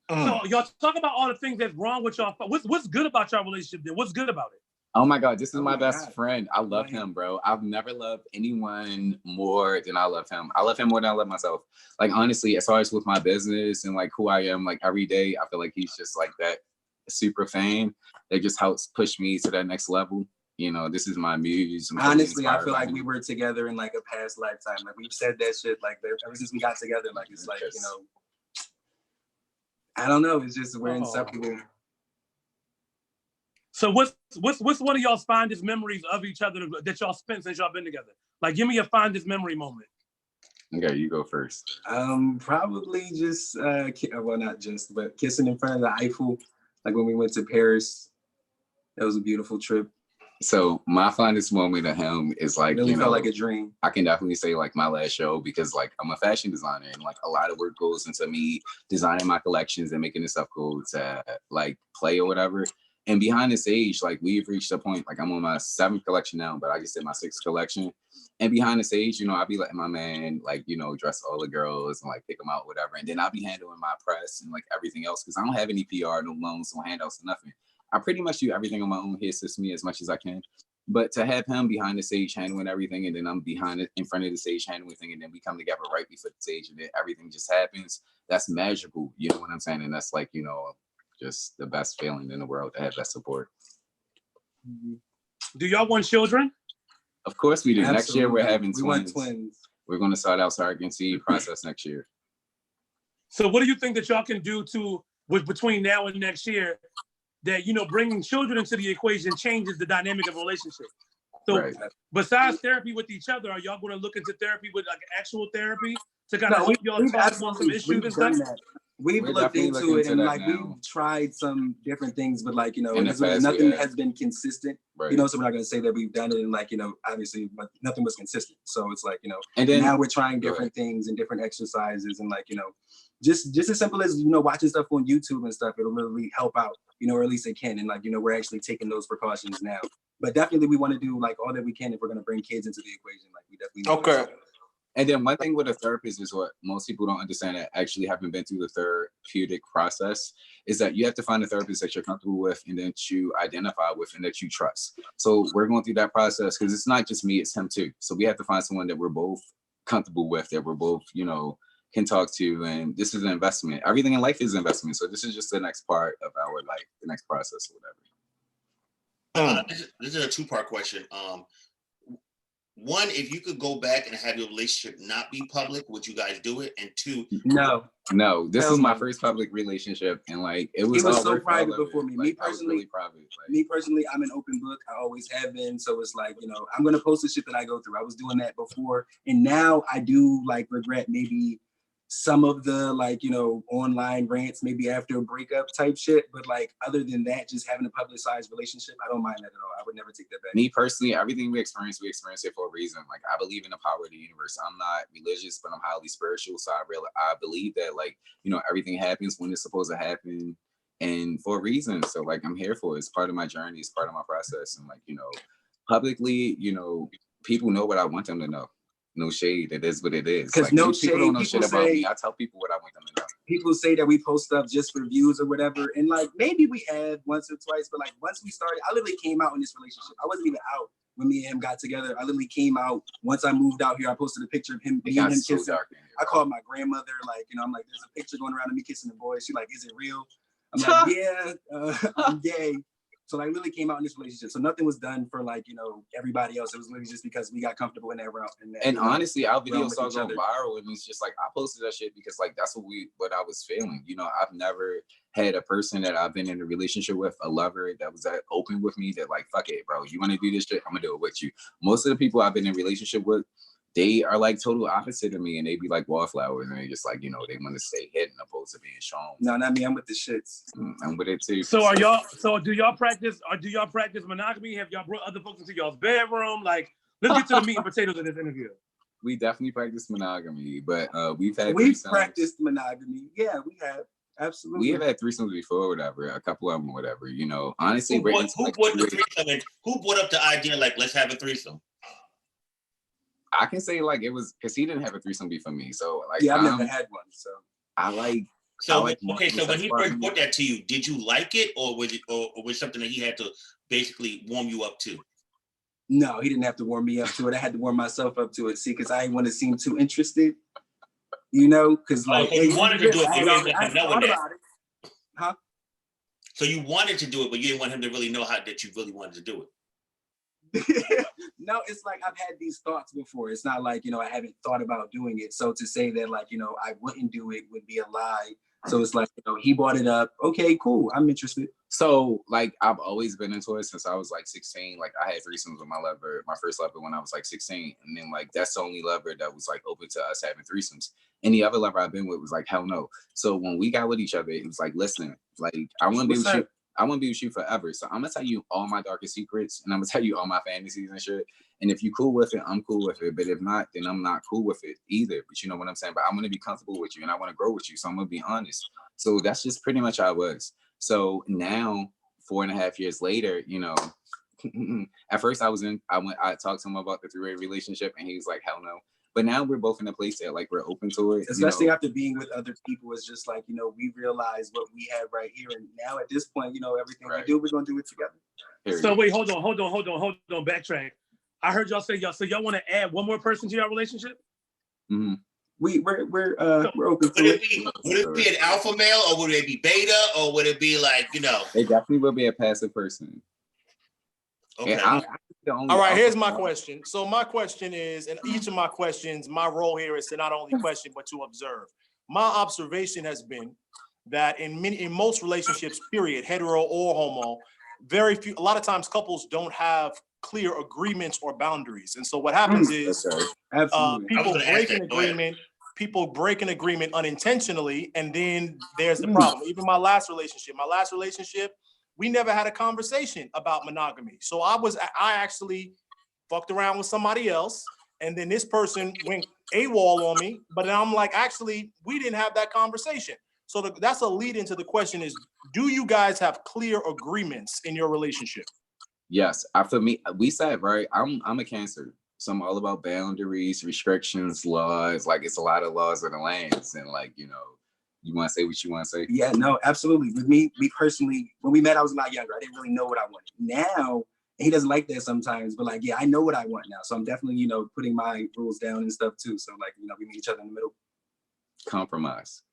So y'all talk about all the things that's wrong with y'all. What's good about y'all relationship then? What's good about it? Oh my God, this is my best friend. I love him, bro. I've never loved anyone more than I love him. I love him more than I love myself. Like, honestly, as far as with my business and like who I am, like every day, I feel like he's just like that super fan that just helps push me to that next level. This is my muse. Honestly, I feel like we were together in like a past lifetime. Like we've said that shit like ever since we got together. Like it's like, I don't know. It's just we're inseparable. So what's one of y'all's fondest memories of each other that y'all spent since y'all been together? Like, give me your fondest memory moment. Okay, you go first. Probably just well, not just, but kissing in front of the Eiffel, like when we went to Paris. That was a beautiful trip. So my fondest moment of him is like, really felt like a dream. I can definitely say like my last show, because like I'm a fashion designer and like a lot of work goes into me designing my collections and making this stuff cool to like play or whatever. And behind the stage, like we've reached a point, like I'm on my 7th collection now, but I just did my 6th collection. And behind the stage, you know, I'll be letting my man like, you know, dress all the girls and like pick them out, whatever. And then I'll be handling my press and like everything else, because I don't have any PR, no loans, no handouts, nothing. I pretty much do everything on my own. He assists me as much as I can. But to have him behind the stage handling everything, and then I'm behind it in front of the stage handling everything, and then we come together right before the stage, and then everything just happens. That's magical. You know what I'm saying? And that's like, you know, just the best feeling in the world to have that support. Do y'all want children? Of course we do. Absolutely. Next year we're having twins. We want twins. We're going to start our surrogacy process next year. So what do you think that y'all can do between now and next year that, you know, bringing children into the equation changes the dynamic of a relationship? So right. Besides therapy with each other, are y'all going to look into therapy with like actual therapy to kind of help y'all talk about some issues and stuff? We've looked into it, and like we've tried some different things, but like, you know, nothing has been consistent. Right. You know, so we're not gonna say that we've done it, and like, you know, obviously, but nothing was consistent. So it's like, you know, and then now we're trying different things and different exercises, and like, you know, just as simple as, you know, watching stuff on YouTube and stuff, it'll really help out, you know, or at least it can. And like, you know, we're actually taking those precautions now. But definitely we want to do like all that we can if we're gonna bring kids into the equation. Like we definitely okay. And then one thing with a therapist is what most people don't understand that actually haven't been through the therapeutic process is that you have to find a therapist that you're comfortable with and that you identify with and that you trust. So we're going through that process because it's not just me, it's him too. So we have to find someone that we're both comfortable with, that we're both, you know, can talk to. And this is an investment. Everything in life is an investment. So this is just the next part of our life, the next process or whatever. This is a 2-part question. One, if you could go back and have your relationship not be public, would you guys do it? And 2, no, this is my first public relationship, and like it was so private before me. Like, me personally, really private. I'm an open book. I always have been. So it's like, you know, I'm gonna post the shit that I go through. I was doing that before, and now I do like regret maybe some of the like, you know, online rants maybe after a breakup type shit. But like other than that, just having a publicized relationship, I don't mind that at all. I would never take that back. Me personally, everything we experience it for a reason. Like I believe in the power of the universe. I'm not religious, but I'm highly spiritual. So I believe that like, you know, everything happens when it's supposed to happen and for a reason. So like I'm here for it. It's part of my journey, it's part of my process. And like, you know, publicly, you know, people know what I want them to know. No shade, it is what it is. Because like, no people don't know shit about me. I tell people what I want them to know. People say that we post stuff just for views or whatever. And like, maybe we have once or twice, but like once we started, I literally came out in this relationship. I wasn't even out when me and him got together. I literally came out once I moved out here. I posted a picture of him, me and him so kissing. I called my grandmother, like, you know, I'm like, there's a picture going around of me kissing the boy. She's like, is it real? I'm like, yeah, I'm gay. So like literally came out in this relationship. So nothing was done for like, you know, everybody else. It was literally just because we got comfortable in that route. And honestly, our video started going viral. And it's just like, I posted that shit because like, that's what I was feeling. You know, I've never had a person that I've been in a relationship with, a lover that was that open with me that like, fuck it, bro. You want to do this shit? I'm gonna do it with you. Most of the people I've been in a relationship with, they are like total opposite of me, and they be like wallflowers, and they just like, you know, they want to stay hidden opposed to being shown. No, not me. I'm with the shits. I'm with it too. So do y'all practice monogamy? Have y'all brought other folks into y'all's bedroom? Like, let's get to the meat and potatoes of this interview. We definitely practice monogamy, but we've practiced monogamy. Yeah, we have. Absolutely. We have had threesomes before, whatever, a couple of them, whatever, you know. Honestly, who brought up the idea, like, let's have a threesome? I can say like it was because he didn't have a threesome before me, so like I've never had one, so I like. So okay, so when he first brought that to you, did you like it, or was it, or was something that he had to basically warm you up to? No, he didn't have to warm me up to it. I had to warm myself up to it. See, because I didn't want to seem too interested, you know, because like you wanted to do it, but you didn't want him to know that. Huh? So you wanted to do it, but you didn't want him to really know that you really wanted to do it. No, it's like I've had these thoughts before. It's not like, you know, I haven't thought about doing it. So to say that like, you know, I wouldn't do it would be a lie. So it's like, he brought it up. Okay, cool. I'm interested. So like I've always been into it since I was like 16. Like I had threesomes with my first lover when I was like 16. And then like that's the only lover that was like open to us having threesomes. Any other lover I've been with was like, hell no. So when we got with each other, it was like, listen, like I want to be with you. I want to be with you forever. So I'm gonna tell you all my darkest secrets and I'm gonna tell you all my fantasies and shit. And if you're cool with it, I'm cool with it. But if not, then I'm not cool with it either. But you know what I'm saying? But I want to be comfortable with you and I want to grow with you. So I'm gonna be honest. So that's just pretty much how it was. So now, 4.5 years later, at first I talked to him about the three-way relationship and he was like, hell no. But now we're both in a place that like we're open to it. Especially after being with other people, it's just like, we realize what we have right here. And now at this point, everything we do, we're gonna do it together. Period. So wait, hold on, backtrack. I heard y'all say y'all want to add one more person to your relationship? Mm-hmm. We're open to it. Would it be an alpha male or would it be beta or would it be like, It definitely will be a passive person. Okay. All right, here's my question. So my question is, and each of my questions, my role here is to not only question, but to observe. My observation has been that in most relationships, period, hetero or homo, a lot of times couples don't have clear agreements or boundaries. And so what happens is people break an agreement unintentionally, and then there's the problem. Even my last relationship, we never had a conversation about monogamy. So I actually fucked around with somebody else, and then this person went AWOL on me, but then I'm like, actually, we didn't have that conversation. So that's a lead into the question is, do you guys have clear agreements in your relationship? Yes, for me, we said, right, I'm a Cancer. So I'm all about boundaries, restrictions, laws. Like it's a lot of laws in the lands, and like, you want to say what you want to say? Yeah, no, absolutely. With me personally, when we met, I was a lot younger. I didn't really know what I wanted. Now, he doesn't like that sometimes, but like, yeah, I know what I want now. So I'm definitely, putting my rules down and stuff too. So like, we meet each other in the middle. Compromise.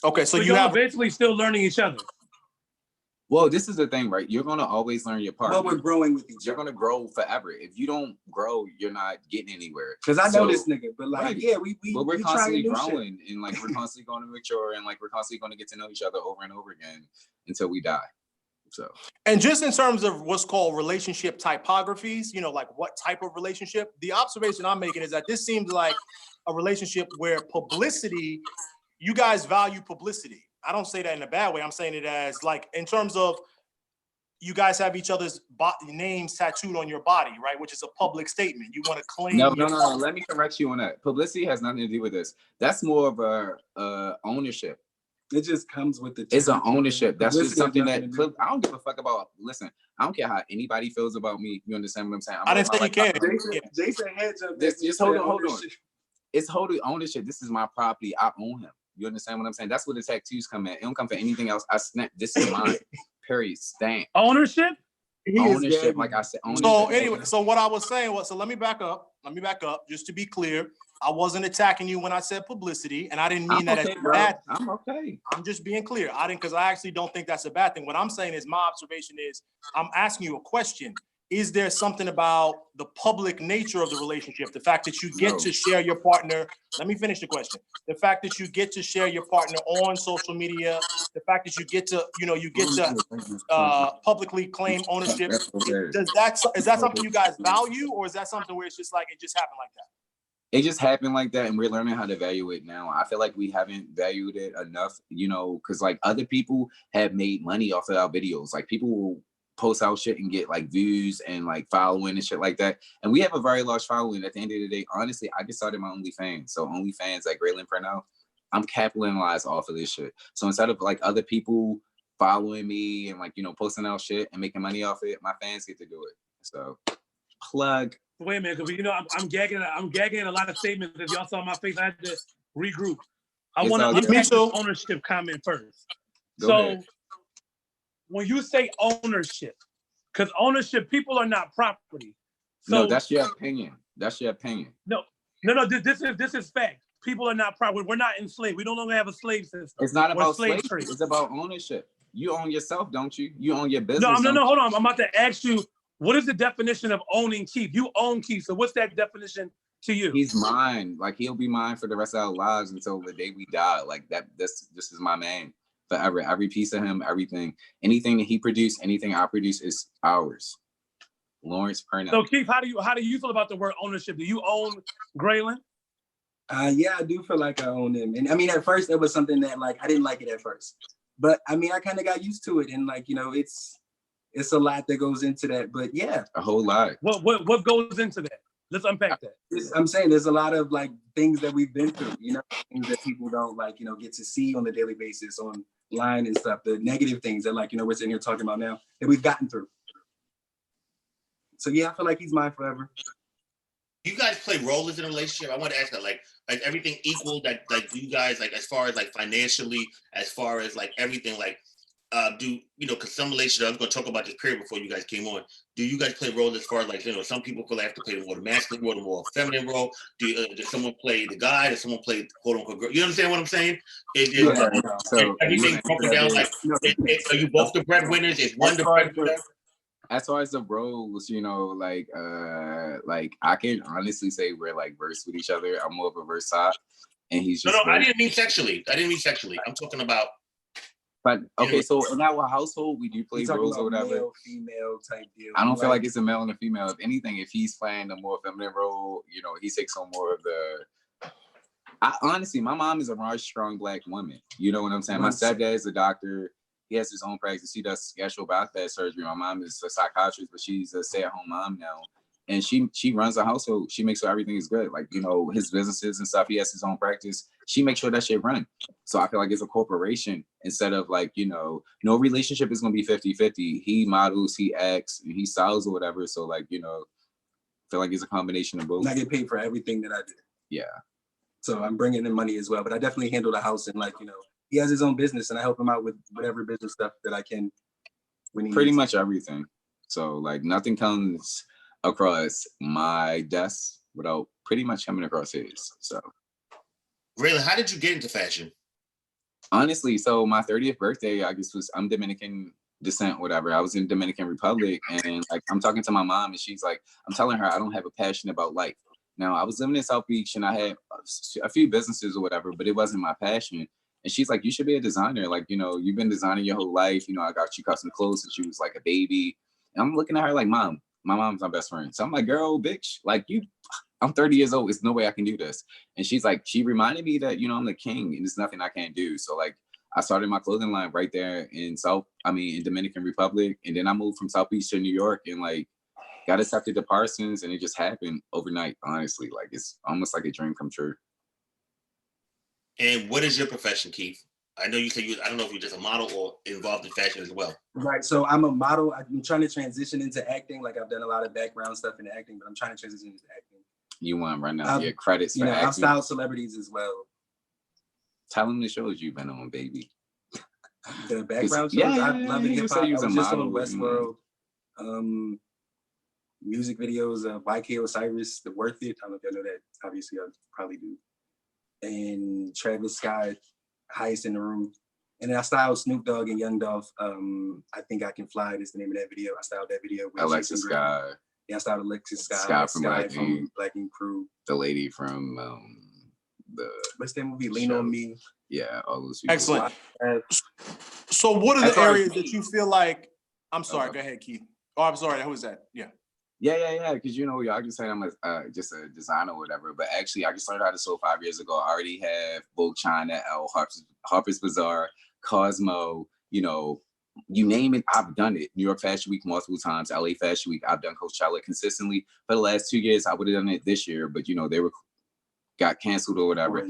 Okay, so you have basically still learning each other. Well, this is the thing, right? You're going to always learn your partner. Well, we're growing with each other. You're going to grow forever. If you don't grow, you're not getting anywhere. Because I know this nigga, but like, yeah, we're constantly growing and like we're constantly going to mature and like we're constantly going to get to know each other over and over again until we die. So, and just in terms of what's called relationship typographies, like what type of relationship, the observation I'm making is that this seems like a relationship where publicity, you guys value publicity. I don't say that in a bad way. I'm saying it as like in terms of you guys have each other's names tattooed on your body, right? Which is a public statement. You want to claim. No. Let me correct you on that. Publicity has nothing to do with this. That's more of a ownership. It just comes with the. It's an ownership. That's just something that I don't give a fuck about. Listen, I don't care how anybody feels about me. You understand what I'm saying? I didn't say you can. Jason heads up. Just hold on. It's holding ownership. This is my property. I own him. You understand what I'm saying? That's where the tattoos come in. It don't come for anything else. I snap. This is mine. Period. Stamp. Ownership? Ownership, like I said. Ownership. So anyway, so what I was saying was, so let me back up. Just to be clear, I wasn't attacking you when I said publicity, and I didn't mean that as bad. I'm okay. I'm just being clear. Because I actually don't think that's a bad thing. What I'm saying is, my observation is, I'm asking you a question. Is there something about the public nature of the relationship, the fact that you get to share your partner? Let me finish the question. The fact that you get to share your partner on social media, the fact that you get to, publicly claim ownership. Is that something you guys value, or is that something where it's just like it just happened like that? It just happened like that, and we're learning how to value it now. I feel like we haven't valued it enough, because like other people have made money off of our videos. Like people will post out shit and get like views and like following and shit like that. And we have a very large following. At the end of the day, honestly, I just started my OnlyFans. So OnlyFans at Grayland for now, I'm capitalized off of this shit. So instead of like other people following me and like, posting out shit and making money off it, my fans get to do it. So plug. Wait a minute, because I'm gagging at a lot of statements. If y'all saw my face, I had to regroup. I want to unpack the ownership comment first. Go ahead. When you say ownership, because ownership, people are not property. So, no, that's your opinion. No. This is fact. People are not property. We're not enslaved. We no longer have a slave system. It's not about slavery. It's about ownership. You own yourself, don't you? You own your business. No. Hold on. I'm about to ask you, what is the definition of owning Keith? You own Keith. So what's that definition to you? He's mine. Like, he'll be mine for the rest of our lives until the day we die. Like, this is my man forever. Every piece of him, everything, anything that he produced, anything I produce is ours. Lawrence Purnell. So Keith, how do you feel about the word ownership? Do you own Grayland? Yeah, I do feel like I own him. And I mean, at first it was something that like, I didn't like it at first, but I mean, I kind of got used to it. And like, you know, it's a lot that goes into that, but yeah. A whole lot. What goes into that? Let's unpack that. I'm saying there's a lot of like things that we've been through, you know, things that people don't like, you know, get to see on a daily basis online and stuff, the negative things that like, you know, we're sitting here talking about now that we've gotten through. So yeah, I feel like he's mine forever. You guys play roles in a relationship? I want to ask that, like everything equal, that like you guys, like as far as like financially, as far as like everything, like do you know, because some relationships, I was going to talk about this period before you guys came on. Do you guys play roles as far as like, you know, some people feel they have to play the more masculine role, the more feminine role? Does someone play the guy? Does someone play quote unquote girl? You understand what I'm saying? So everything broken down, like, are you both the breadwinners? Is one the breadwinner? As far as the roles, you know, like I can honestly say we're like versed with each other. I'm more of a versatile, and he's just. No, I didn't mean sexually. I'm talking about. But okay, so in our household, we do play roles or whatever. Male, female type deal. I don't feel like it's a male and a female. If anything, if he's playing a more feminine role, you know, he takes on more of the. Honestly, my mom is a large, strong Black woman. You know what I'm saying? My stepdad is a doctor. He has his own practice. He does gastro bypass surgery. My mom is a psychiatrist, but she's a stay-at-home mom now. And she runs a household. She makes sure everything is good. Like, you know, his businesses and stuff, he has his own practice. She makes sure that shit run. So I feel like it's a corporation instead of like, you know, no relationship is going to be 50-50. He models, he acts, he styles or whatever. So like, you know, I feel like it's a combination of both. And I get paid for everything that I do. Yeah. So I'm bringing in money as well, but I definitely handle the house and like, you know, he has his own business and I help him out with whatever business stuff that I can. When he pretty much everything. So like nothing comes across my desk without pretty much coming across his. So Grayland, how did you get into fashion? Honestly, so my 30th birthday, I guess I'm Dominican descent, whatever. I was in Dominican Republic and like I'm talking to my mom and she's like, I'm telling her I don't have a passion about life. Now I was living in South Beach and I had a few businesses or whatever, but it wasn't my passion. And she's like, you should be a designer. Like, you know, you've been designing your whole life. You know, I got you custom clothes since you was like a baby. And I'm looking at her like, Mom, my mom's my best friend. So I'm like, girl, bitch, like I'm 30 years old. There's no way I can do this. And she's like, she reminded me that, you know, I'm the king and there's nothing I can't do. So like, I started my clothing line right there in Dominican Republic. And then I moved from South Beach to New York and like got accepted to Parsons and it just happened overnight, honestly. Like, it's almost like a dream come true. And what is your profession, Keith? I know you say I don't know if you're just a model or involved in fashion as well. Right. So I'm a model. I'm trying to transition into acting. Like I've done a lot of background stuff in acting, but I'm trying to transition into acting. You want to run down your credits for acting? I've styled celebrities as well. Tell them the shows you've been on, baby. The background shows? Yeah, I love it. Hip hop. I was just on Westworld. Music videos, YK Osiris, The Worth It. I don't know if y'all know that. Obviously, I probably do. And Travis Scott, Highest in the Room. And then I styled Snoop Dogg and Young Dolph. I Think I Can Fly is the name of that video. I styled that video with Alexis Sky. Yeah, I styled Alexis Sky. Sky from Black Ink Crew. The lady from what's that movie? Lean on Me. Yeah, all those people. Excellent. So what are the areas that you feel like, I'm sorry, go ahead, Keith. Oh, I'm sorry, who was that? Yeah. Yeah, because you know, y'all just say I'm just a designer or whatever, but actually I just learned how to sew 5 years ago. I already have Vogue China, Harper's Bazaar, Cosmo, you know, you name it, I've done it. New York Fashion Week multiple times, LA Fashion Week, I've done Coachella consistently. For the last 2 years, I would have done it this year, but you know, got canceled or whatever.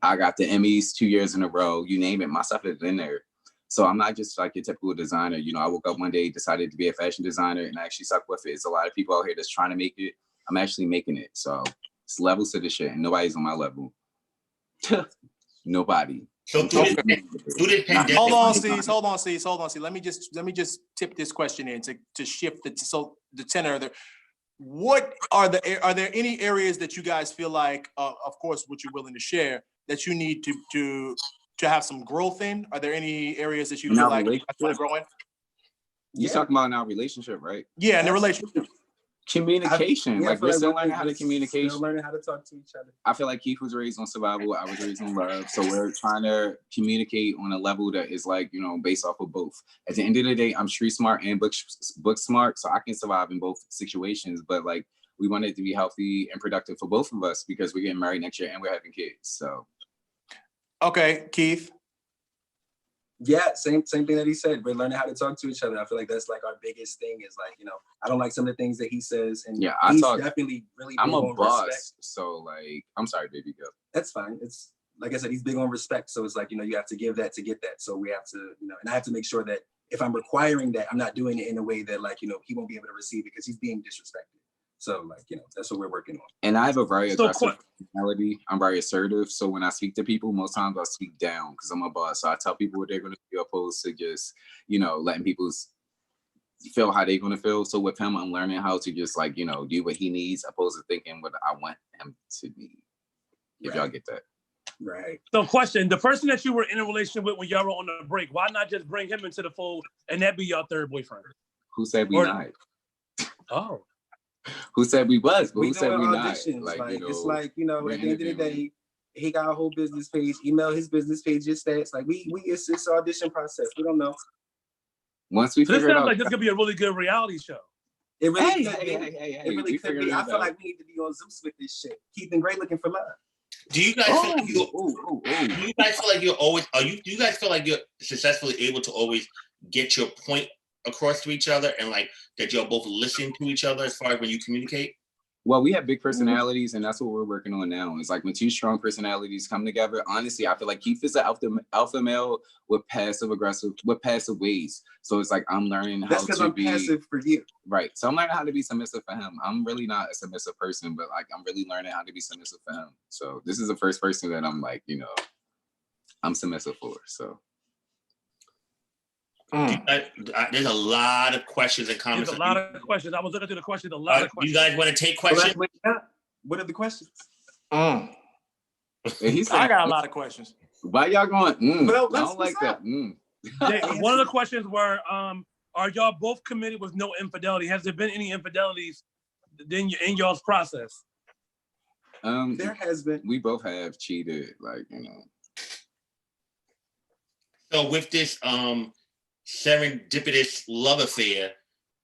I got the Emmys 2 years in a row, you name it, my stuff has been there. So I'm not just like a typical designer. You know, I woke up one day, decided to be a fashion designer, and I actually stuck with it. There's a lot of people out here that's trying to make it. I'm actually making it. So it's levels to the shit, and nobody's on my level. Nobody. So through this pandemic. Hold on, Cease. Let me just tip this question in to shift the tenor there. Are there any areas that you guys feel like, of course, what you're willing to share, that you need to have some growth in? Are there any areas that you feel like you want to grow in? You're talking about in our relationship, right? Yeah, in the relationship. Communication. Like we're still learning how to communicate. Still learning how to talk to each other. I feel like Keith was raised on survival. I was raised on love. So we're trying to communicate on a level that is like, you know, based off of both. At the end of the day, I'm street smart and book smart, so I can survive in both situations. But like, we want it to be healthy and productive for both of us because we're getting married next year and we're having kids. So. Okay, Keith. Yeah, same thing that he said. We're learning how to talk to each other. I feel like that's like our biggest thing is like, you know, I don't like some of the things that he says. And yeah, he's definitely really big I'm a on boss. respect. So like, I'm sorry, baby girl. That's fine. It's like I said, he's big on respect. So it's like, you know, you have to give that to get that. So we have to, you know, and I have to make sure that if I'm requiring that, I'm not doing it in a way that like, you know, he won't be able to receive it because he's being disrespected. So like, you know, that's what we're working on. And I have a very aggressive personality. I'm very assertive. So when I speak to people, most times I speak down because I'm a boss. So I tell people what they're going to do opposed to just, you know, letting people feel how they're going to feel. So with him, I'm learning how to just like, you know, do what he needs opposed to thinking what I want him to be. If y'all get that. Right. So question, the person that you were in a relationship with when y'all were on the break, why not just bring him into the fold and that be your third boyfriend? Who said we not? Oh. Who said we was? But We who said we not? Like you know, it's like, you know, at the end of the day, he got a whole business page, email his business page, his stats. Like it's this audition process. We don't know. Once we figure it out. This sounds like this could be a really good reality show. It really hey, it really could be. I feel like we need to be on Zeus with this shit. Keith and Gray looking for love. Do you guys feel like do you guys feel like you're always do you guys feel like you're successfully able to always get your point across to each other and like that you're both listening to each other as far as when you communicate? Well, we have big personalities, and that's what we're working on now. It's like when two strong personalities come together. Honestly, I feel like Keith is an alpha male with passive ways. So it's like I'm learning how to be passive for you. Right. So I'm learning how to be submissive for him. I'm really not a submissive person, but like I'm really learning how to be submissive for him. So this is the first person that I'm like, you know, I'm submissive for. So. There's a lot of questions and comments. There's a lot of questions. I was looking through the questions. A lot of questions. You guys want to take questions? What are the questions? I got a lot of questions. Why y'all going? Well, I don't like that. One of the questions were, are y'all both committed with no infidelity? Has there been any infidelities in y'all's process? There has been. We both have cheated, like, you know. So with this serendipitous love affair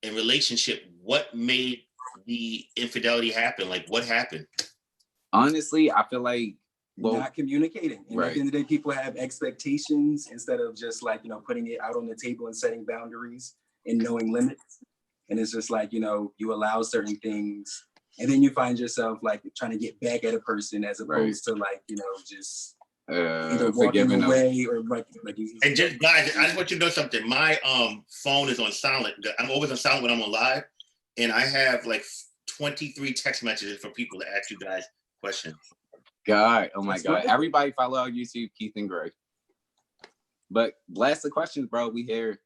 and relationship, what made the infidelity happen? Like, what happened? Honestly, I feel like not communicating. And at the end of the day, people have expectations instead of just like, you know, putting it out on the table and setting boundaries and knowing limits. And it's just like, you know, you allow certain things and then you find yourself like trying to get back at a person as opposed to like, you know, just either walking away or like and just guys, I just want you to know something. My phone is on silent. I'm always on silent when I'm on live, and I have like 23 text messages from people to ask you guys questions. God, oh my God! Everybody follow our YouTube, Keith and Gray. But blast the questions, bro. We here.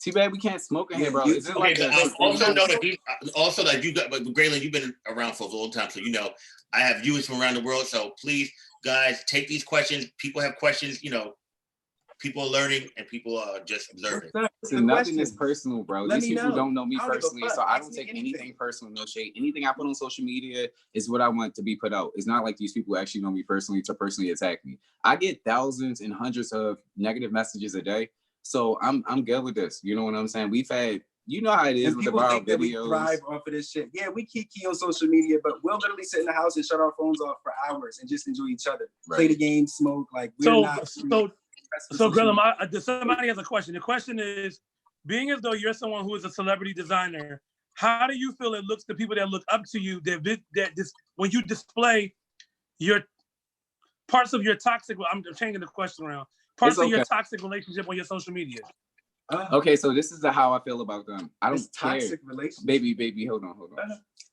Too bad we can't smoke in here, bro. Is it like also know that also that you got, but Grayland, you've been around for a long time, so you know I have viewers from around the world. So please, guys, take these questions. People have questions. You know, people are learning and people are just observing. So nothing is personal, bro. These people don't know me personally, so I don't take anything personal. No shade. Anything I put on social media is what I want to be put out. It's not like these people actually know me personally to personally attack me. I get thousands and hundreds of negative messages a day. So I'm good with this. You know what I'm saying? We've had, you know how it is with the viral videos. We thrive off of this shit. Yeah, we keep key on social media, but we'll literally sit in the house and shut our phones off for hours and just enjoy each other. Right. Play the game, smoke. Like we're not. So Grayland, somebody has a question. The question is, being as though you're someone who is a celebrity designer, how do you feel it looks to people that look up to you when you display your parts of your toxic? I'm changing the question around. Parts of your toxic relationship on your social media. Okay, so this is how I feel about them. I don't care. Toxic relationship. Baby, hold on.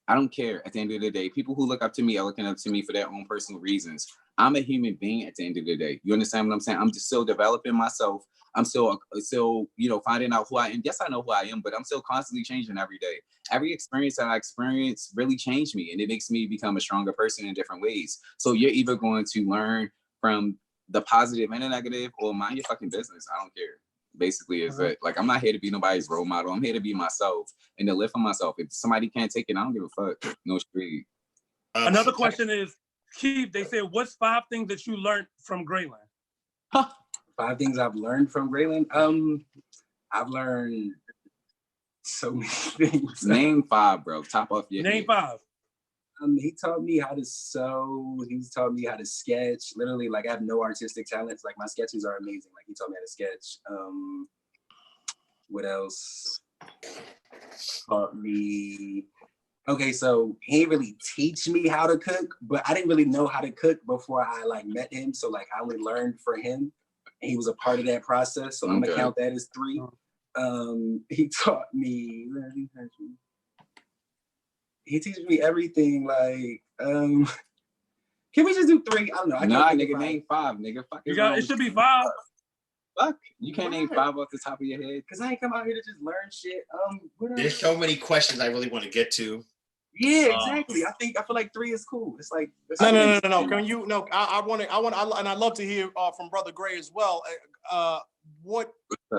I don't care. At the end of the day, people who look up to me are looking up to me for their own personal reasons. I'm a human being at the end of the day. You understand what I'm saying? I'm just still developing myself. I'm still, you know, finding out who I am. Yes, I know who I am, but I'm still constantly changing every day. Every experience that I experience really changed me, and it makes me become a stronger person in different ways. So you're either going to learn from the positive and the negative, or mind your fucking business. I don't care. basically is it. Like, I'm not here to be nobody's role model. I'm here to be myself and to live for myself. If somebody can't take it, I don't give a fuck. No street. Another question is, Keith, they said, what's 5 things that you learned from Grayland? 5 things I've learned from Grayland. I've learned so many things. Name 5, bro. Top off your Name head. 5. He taught me how to sew. He's taught me how to sketch. Literally, like, I have no artistic talents. Like, my sketches are amazing. Like, he taught me how to sketch. What else? Taught me. Okay, so he didn't really teach me how to cook, but I didn't really know how to cook before I like met him. So like, I only learned for him, and he was a part of that process. So I'm gonna count that as 3. He taught me. He teaches me everything. Like, can we just do 3? I don't know. Nah, nigga, name 5, nigga. Fuck It should be 5. Fuck, you can't name 5 off the top of your head. Cause I ain't come out here to just learn shit. There's so many questions I really want to get to. Yeah, exactly. I feel like 3 is cool. It's like no. Can you I want and I'd love to hear from Brother Gray as well. What?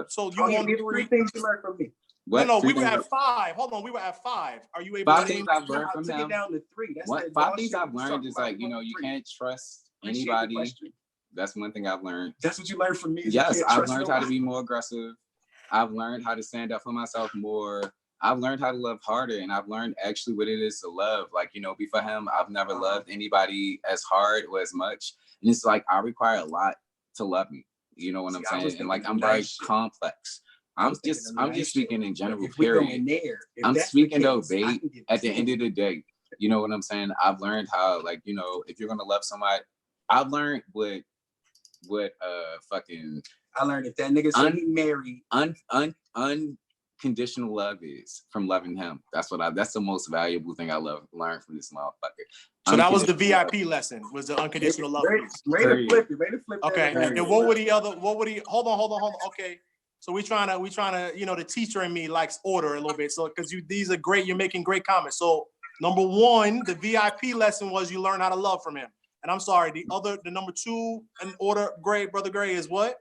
So you want 3 things you learned from me? What? No, we were at 5. Hold on, we were at 5. Are you able 5 to things I've learned from to him? get down to 3. That's 5 things I've learned is like, you know, you can't trust anybody. That's one thing I've learned. That's what you learned from me. Yes, I've learned how to be more aggressive. I've learned how to stand up for myself more. I've learned how to love harder, and I've learned actually what it is to love. Like, you know, before him, I've never loved anybody as hard or as much. And it's like, I require a lot to love me. You know what I'm saying? And like, I'm very complex. I'm just speaking in general, period. I'm speaking though, babe, at the end of the day, you know what I'm saying? I've learned how, like, you know, if you're going to love somebody, I've learned what fucking I learned if that nigga said he married unconditional love is from loving him. That's the most valuable thing I learned from this motherfucker. So that was the VIP lesson, was the unconditional love piece. Way to flip it. Okay, and then what would he hold on. Okay. So we trying to, you know, the teacher in me likes order a little bit. So because these are great, you're making great comments. So number 1, the VIP lesson was you learn how to love from him. And I'm sorry, the number 2 in order, Brother Gray, is what?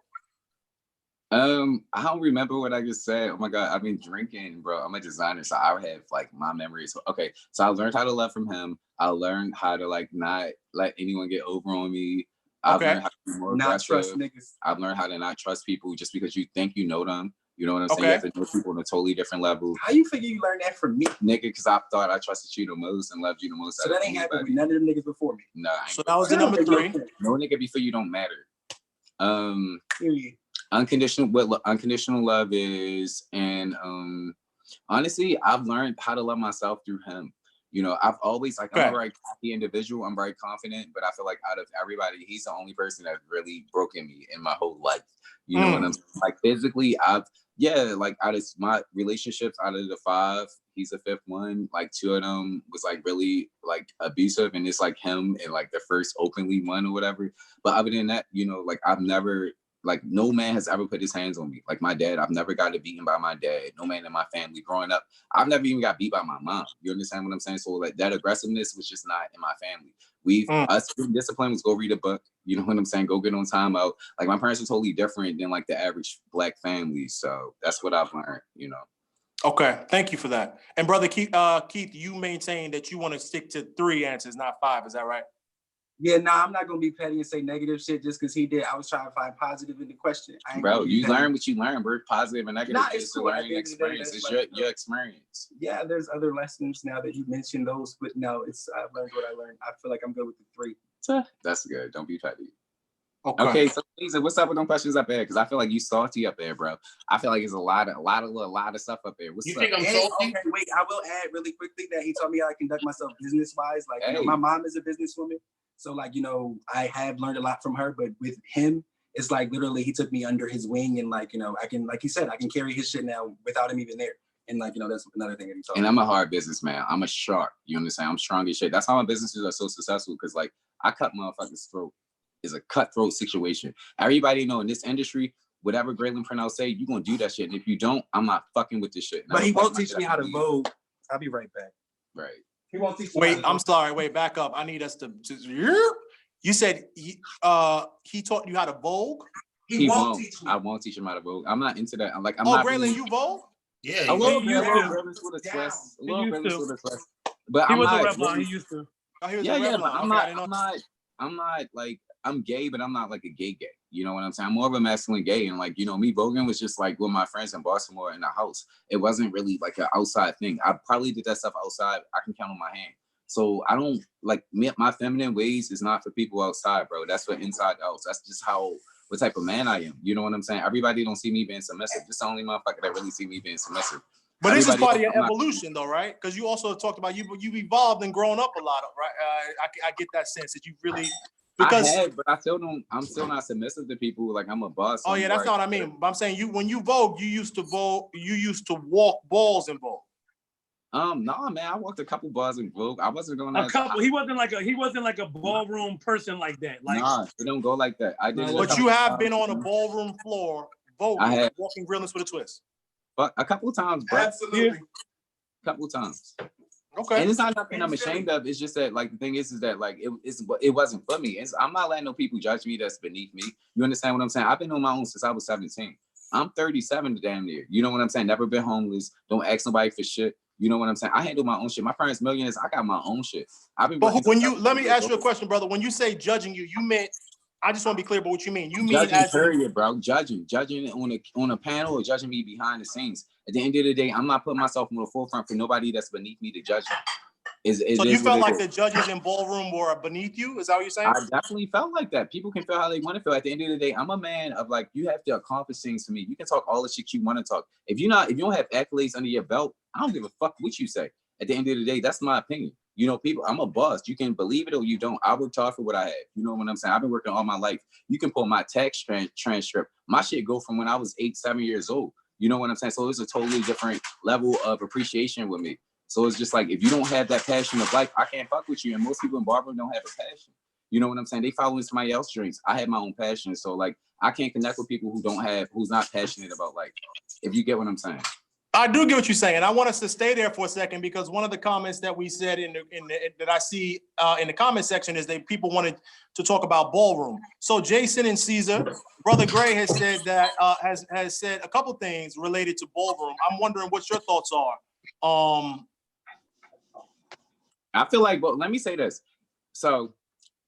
I don't remember what I just said. Oh my God, I've been drinking, bro. I'm a designer, so I have like my memories. Okay, so I learned how to love from him. I learned how to like not let anyone get over on me. I've learned how to be more aggressive. Trust niggas. I've learned how to not trust people just because you think you know them. You know what I'm saying? You have to know people on a totally different level. How you figure you learned that from me? Nigga, because I thought I trusted you the most and loved you the most. So that ain't happened with none of them niggas before me. Nah. So that was the number 3. No nigga before you don't matter. Period. Unconditional love is, and honestly, I've learned how to love myself through him. You know, I've always like, I'm a very cocky individual. I'm very confident, but I feel like out of everybody, he's the only person that's really broken me in my whole life. You know what I'm saying? Like physically, like out of my relationships, out of the 5, he's the 5th one. Like 2 of them was like really like abusive, and it's like him and like the first openly one or whatever. But other than that, you know, like I've never, like no man has ever put his hands on me. Like my dad, I've never gotten beaten by my dad. No man in my family growing up, I've never even got beat by my mom. You understand what I'm saying? So like that aggressiveness was just not in my family. Us discipline was go read a book. You know what I'm saying? Go get on timeout. Like my parents were totally different than like the average Black family. So that's what I've learned, you know. Okay, thank you for that. And Brother Keith, you maintain that you want to stick to 3 answers, not 5. Is that right? Yeah, I'm not gonna be petty and say negative shit just because he did. I was trying to find positive in the question. Bro, you learn what you learn, bro. Positive and negative. It's cool. A learning experience. It's like, your experience. Yeah, there's other lessons now that you mentioned those, but no, I've learned what I learned. I feel like I'm good with the 3. That's good. Don't be petty. Okay, so Lisa, what's up with them questions up there? Because I feel like you salty up there, bro. I feel like there's a lot of stuff up there. What's You up? think I'm salty? Okay, wait, I will add really quickly that he taught me how to conduct myself business-wise. Like, you know, my mom is a businesswoman. So like, you know, I have learned a lot from her, but with him, it's like literally he took me under his wing and like, you know, I can, like he said, I can carry his shit now without him even there. And like, you know, that's another thing that he taught me. And I'm a hard businessman. I'm a shark. You understand? I'm strong as shit. That's how my businesses are so successful, because like I cut motherfuckers' throat. It's a cutthroat situation. Everybody know in this industry, whatever Grayland Purnell say, you gonna do that shit. And if you don't, I'm not fucking with this shit. But he won't teach me how to vogue. I'll be right back. Right. He won't teach me. wait, I'm sorry. Wait, back up. I need us to. You said he taught you how to vogue? He won't teach me. I won't teach him how to vote. I'm not into that. I'm not. Grayland, really, you vote? Yeah, a little bit. used to. A little bit. But He I'm was a not. Revlon. He used to. Oh, he was Yeah, a yeah, Revlon. but I'm Okay, not. I'm not like I'm gay, but I'm not like a gay. You know what I'm saying? I'm more of a masculine gay, and like me voguing was just like with my friends in Baltimore in the house. It wasn't really like an outside thing. I probably did that stuff outside. I can count on my hand. So I don't like my feminine ways is not for people outside, bro. That's for inside out. That's just what type of man I am. You know what I'm saying? Everybody don't see me being submissive. This is the only motherfucker that really see me being submissive. But this is part of your evolution, though, right? Because you also talked about you've evolved and grown up a lot, right? I get that sense that you really because I have, but I still don't. I'm still not submissive to people. Like I'm a boss. Oh yeah, that's not what I mean. But I'm saying when you vogue, you used to walk balls in vogue. No, man, I walked a couple bars in Vogue. I wasn't going a couple. He wasn't like a ballroom person like that. Like, nah, it don't go like that. I did. But you have been on a ballroom floor, voguing, walking Grayland with a twist. But a couple times, bro. Absolutely. A couple times. Okay. And it's not nothing I'm ashamed of. It's just that like the thing is that like it wasn't for me. I'm not letting no people judge me that's beneath me. You understand what I'm saying? I've been on my own since I was 17. I'm 37 damn near. You know what I'm saying? Never been homeless. Don't ask nobody for shit. You know what I'm saying? I handle my own shit. My parents millionaires. I got my own shit. I've been. But let me ask you a question, brother. When you say judging you meant. I just want to be clear about what you mean. You mean judging, as period, bro. Judging on a panel or judging me behind the scenes. At the end of the day, I'm not putting myself on the forefront for nobody that's beneath me to judge me. So you felt like the judges in ballroom were beneath you? Is that what you're saying? I definitely felt like that. People can feel how they want to feel. At the end of the day, I'm a man of like, you have to accomplish things for me. You can talk all the shit you want to talk. If you don't have accolades under your belt, I don't give a fuck what you say. At the end of the day, that's my opinion. You know, people, I'm a boss. You can believe it or you don't. I worked hard for what I had. You know what I'm saying? I've been working all my life. You can pull my tax transcript. My shit go from when I was 7 years old. You know what I'm saying? So it's a totally different level of appreciation with me. So it's just like, if you don't have that passion of life, I can't fuck with you. And most people in ballroom don't have a passion. You know what I'm saying? They follow somebody else's dreams. I have my own passion. So like, I can't connect with people who's not passionate about life. If you get what I'm saying. I do get what you're saying. I want us to stay there for a second because one of the comments that we said that I see in the comment section is that people wanted to talk about ballroom. So Jason and Caesar, Brother Gray has said that has said a couple things related to ballroom. I'm wondering what your thoughts are. I feel like, let me say this. So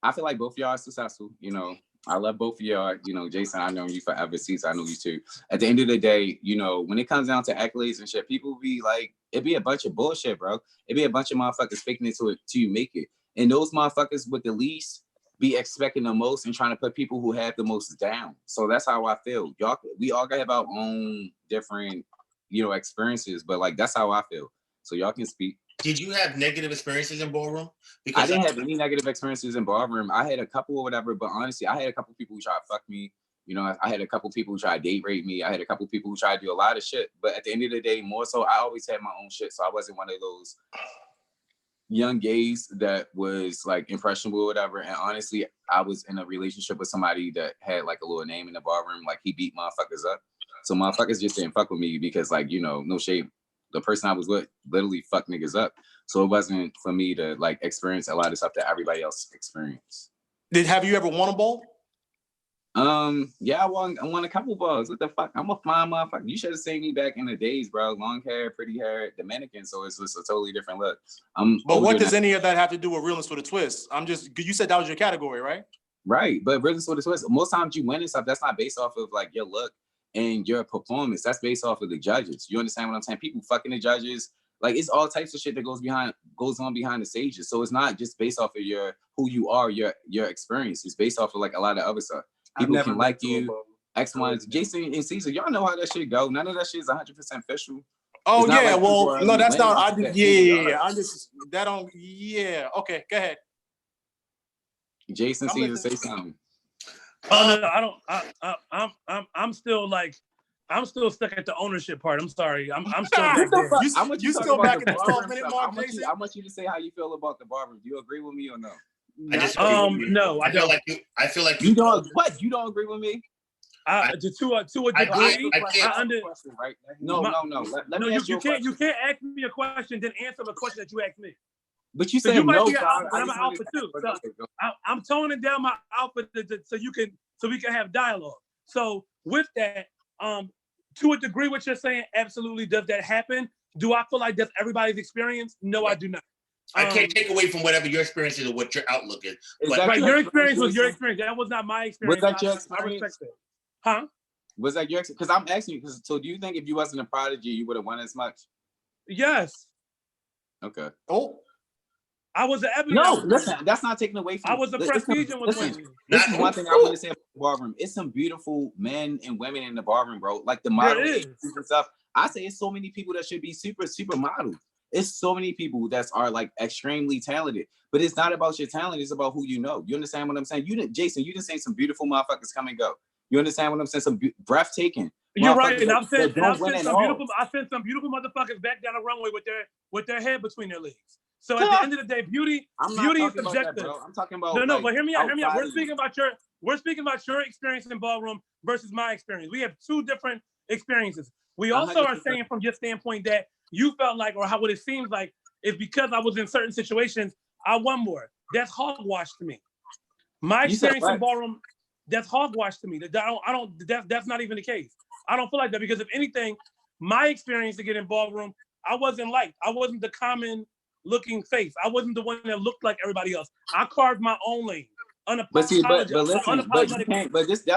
I feel like both of y'all are successful. You know, I love both of y'all. You know, Jason, I know you forever. Caesar, I know you too. At the end of the day, you know, when it comes down to accolades and shit, people be like, it'd be a bunch of bullshit, bro. It'd be a bunch of motherfuckers faking it till you make it. And those motherfuckers with the least be expecting the most and trying to put people who have the most down. So that's how I feel. We all have our own different, you know, experiences, but like, that's how I feel. So y'all can speak. Did you have negative experiences in ballroom? Because I didn't have any negative experiences in ballroom. I had a couple or whatever, but honestly, I had a couple people who tried to fuck me. You know, I had a couple people who tried to date rape me. I had a couple people who tried to do a lot of shit. But at the end of the day, more so, I always had my own shit. So I wasn't one of those young gays that was like impressionable or whatever. And honestly, I was in a relationship with somebody that had like a little name in the ballroom. Like he beat motherfuckers up. So motherfuckers just didn't fuck with me because like, you know, no shade. The person I was with literally fucked niggas up. So it wasn't for me to like experience a lot of stuff that everybody else experienced. Have you ever won a ball? Yeah, I won a couple balls. What the fuck? I'm a fine motherfucker. You should have seen me back in the days, bro. Long hair, pretty hair, Dominican. So it's just a totally different look. But what does any of that have to do with realness with a twist? You said that was your category, right? Right, but realness with a twist. Most times you win and stuff, that's not based off of like your look and your performance. That's based off of the judges. You understand what I'm saying? People fucking the judges. Like it's all types of shit that goes on behind the stages. So it's not just based off of who you are, your experience. It's based off of like a lot of other stuff. People can like you. X, Y, and Jason and Caesar, y'all know how that shit go. None of that shit is 100% official. Oh yeah, like well, no, that's not. Yeah. I'm just that don't. Yeah. Okay, go ahead. Jason, Caesar, say something. Oh no, I don't. I'm still like. I'm still stuck at the ownership part. I'm sorry. I'm still back there. You still back at the 12-minute mark, Jason? I want you to say how you feel about the ballroom. Do you agree with me or no? No, I don't. I feel like you don't. What? You don't agree with me? To a degree. Right? No. Let me ask you a question. You can't ask me a question then answer the question that you asked me. But you said no. But I'm an alpha too. So I'm toning down my alpha so we can have dialogue. So with that, to a degree, what you're saying, absolutely, does that happen? Do I feel like that's everybody's experience? No, I do not. I can't take away from whatever your experience is or what your outlook is. Right, your experience was your experience. That was not my experience. Was that your experience? I respect that. Huh? Was that your experience? Because I'm asking you, so do you think if you wasn't a prodigy, you would have won as much? Yes. Okay. Oh. I was an Ebony. No, listen, that's not taking away from I was a Prestige and was winning. This is one thing I want to say about the ballroom. It's some beautiful men and women in the ballroom, bro. Like the model and stuff. I say it's so many people that should be super models. It's so many people that are like extremely talented, but it's not about your talent. It's about who you know. You understand what I'm saying? Jason, you didn't say some beautiful motherfuckers come and go. You understand what I'm saying? Some breathtaking. You're right. And I've sent some beautiful motherfuckers back down the runway with their head between their legs. So at the end of the day, beauty is subjective. I'm talking about no, but hear me out. We're speaking about your experience in ballroom versus my experience. We have two different experiences. We also 100%. Are saying from your standpoint that you felt like, or what it seems like, is because I was in certain situations, I won more. That's hogwash to me. My experience in ballroom, that's hogwash to me. That's not even the case. I don't feel like that because if anything, my experience to get in ballroom, I wasn't liked. I wasn't the common looking face. I wasn't the one that looked like everybody else. I carved my own lane. But listen, that's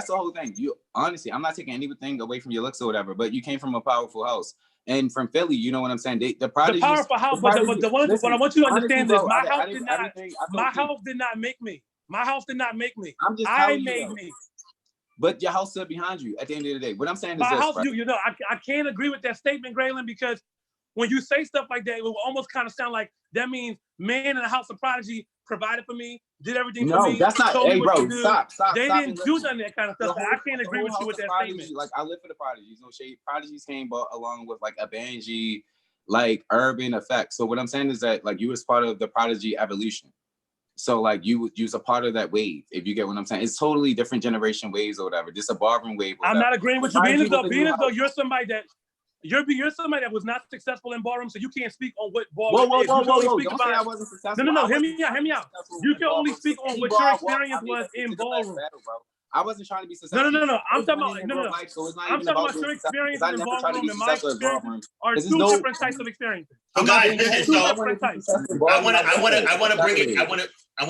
the whole thing. You honestly, I'm not taking anything away from your looks or whatever, but you came from a powerful house. And from Philly, you know what I'm saying? The powerful house, but what I want you to understand is my house did not make me. My house did not make me. I made me. But your house stood behind you at the end of the day. What I'm saying is my house, you know, I can't agree with that statement, Grayland, because when you say stuff like that, it will almost kind of sound like that means man in the house of prodigy provided for me, did everything for me. No, that's not. Hey, bro, stop. They didn't do none of that kind of stuff. So I can't agree with you with that statement. Like I live for the prodigies. No shade. Prodigies came along with like a Banji, like urban effect. So what I'm saying is that like you was part of the prodigy evolution. So like you was a part of that wave, if you get what I'm saying. It's totally different generation waves or whatever. Just a ballroom wave. I'm not agreeing with you. Being as though you're somebody that you're somebody that was not successful in ballroom, so you can't speak on what ballroom is. Whoa. Don't say I wasn't successful. No. Hear me out. You can only speak on what your experience was in ballroom. I wasn't trying to be successful. No. I'm talking about I'm talking about your experience in ballroom and my experience are two different types of experiences. So guys, listen. So I want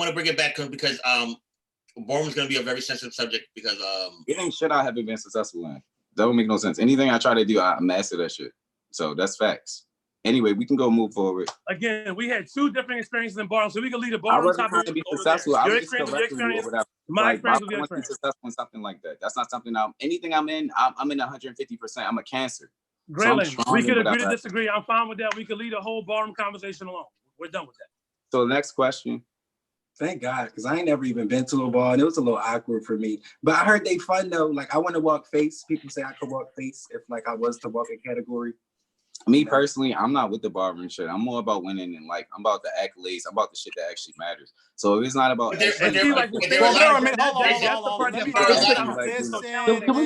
to bring it back because ballroom is going to be a very sensitive subject because it ain't shit I haven't been successful in. That don't make no sense. Anything I try to do, I master that shit. So that's facts. Anyway, we can go move forward. Again, we had two different experiences in ballroom, so we can leave the ballroom. I wasn't trying to be successful. Your experience, my experience with your experience. Successful in something like that. That's not something anything I'm in 150%. I'm a Cancer. Grayland, we could agree to disagree. I'm fine with that. We could leave the whole ballroom conversation alone. We're done with that. So next question. Thank God, because I ain't never even been to a ball, and it was a little awkward for me. But I heard they fun though. Like I want to walk face. People say I could walk face if like I was to walk a category. Me personally, I'm not with the ballroom shit. I'm more about winning and like I'm about the accolades. I'm about the shit that actually matters. So if it's not about, can we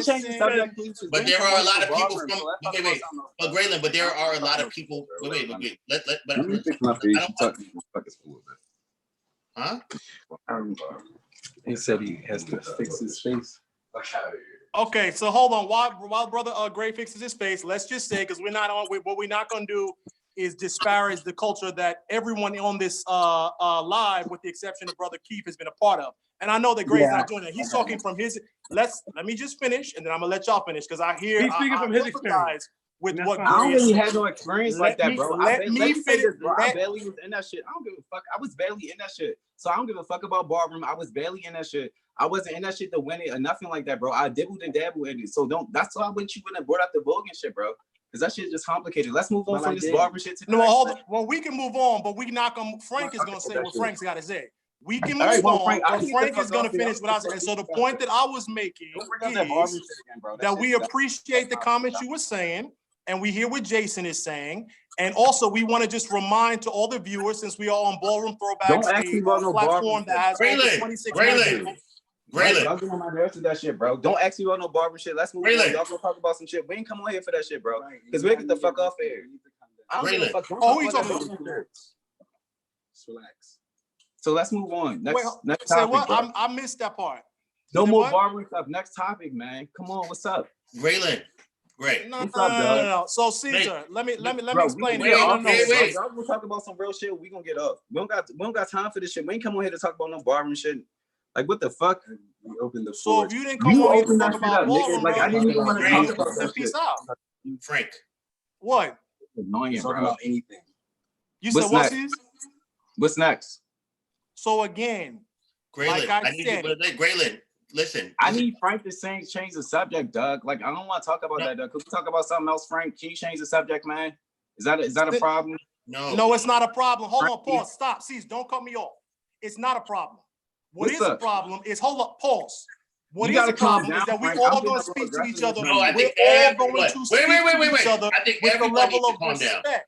change the subject, please? But there are a lot of people from. Wait. But Grayland, but there are a lot of people. Wait. Let me fix my face. Huh? He said he has to fix his face. Okay, so hold on. While brother Gray fixes his face, let's just say, because what we're not gonna do is disparage the culture that everyone on this live, with the exception of brother Keith, has been a part of. And I know that Gray's not doing that. He's talking from his. Let me just finish, and then I'm gonna let y'all finish because I hear he's speaking from his experience. With what I don't really have no experience like that, bro. Let me finish, bro. I barely was in that shit. I don't give a fuck. I was barely in that shit. So I don't give a fuck about ballroom. I was barely in that shit. I wasn't in that shit to win it or nothing like that, bro. I dibbled and dabbled in it. So that's why I went you and brought up the Vogue and shit, bro. Because that shit just complicated. Let's move on from this ballroom shit to hold on. Well, we can move on, but we not gonna. Frank is gonna say what Frank's got to say. We can move on. Frank is going to finish what I said. So the point that I was making is that we appreciate the comments you were saying, and we hear what Jason is saying. And also, we want to just remind to all the viewers, since we are on Ballroom Throwbacks, a platform that has over 26 million. Grayland. I'm doing my nerves to that shit, bro. Don't ask me about no barber shit. Let's move on. Y'all gonna talk about some shit. We ain't come on here for that shit, bro. Because we get the fuck off here. Oh, we talking about? Just relax. So let's move on. Next say topic, what? bro. I missed that part. No more barbering stuff. Next topic, man. Come on, what's up? Grayland. Great. No. So Caesar, let me explain it. Wait. Y'all gonna talk about some real shit. We gonna get up. We don't got time for this shit. We ain't come on here to talk about no barbering shit. Like what the fuck? We opened the So floor. if you didn't come on here to talk about ballroom, like I didn't even want to talk about that peace shit. out. Frank. What? Annoying, Talk bro. about anything. You What's said what, next? Caesar? What's next? So again, Grayland, like I need said, you, Grayland, listen. I need Frank to change the subject, Doug. Like I don't want to talk about that, Doug. Could we talk about something else, Frank? Can you change the subject, man? Is that a problem? No, it's not a problem. Hold on, pause, stop, Caesar, don't cut me off. It's not a problem. What is a problem is, hold up, pause. What is a problem is that we all going to speak to each other. We're all going to speak to each other with a level of respect.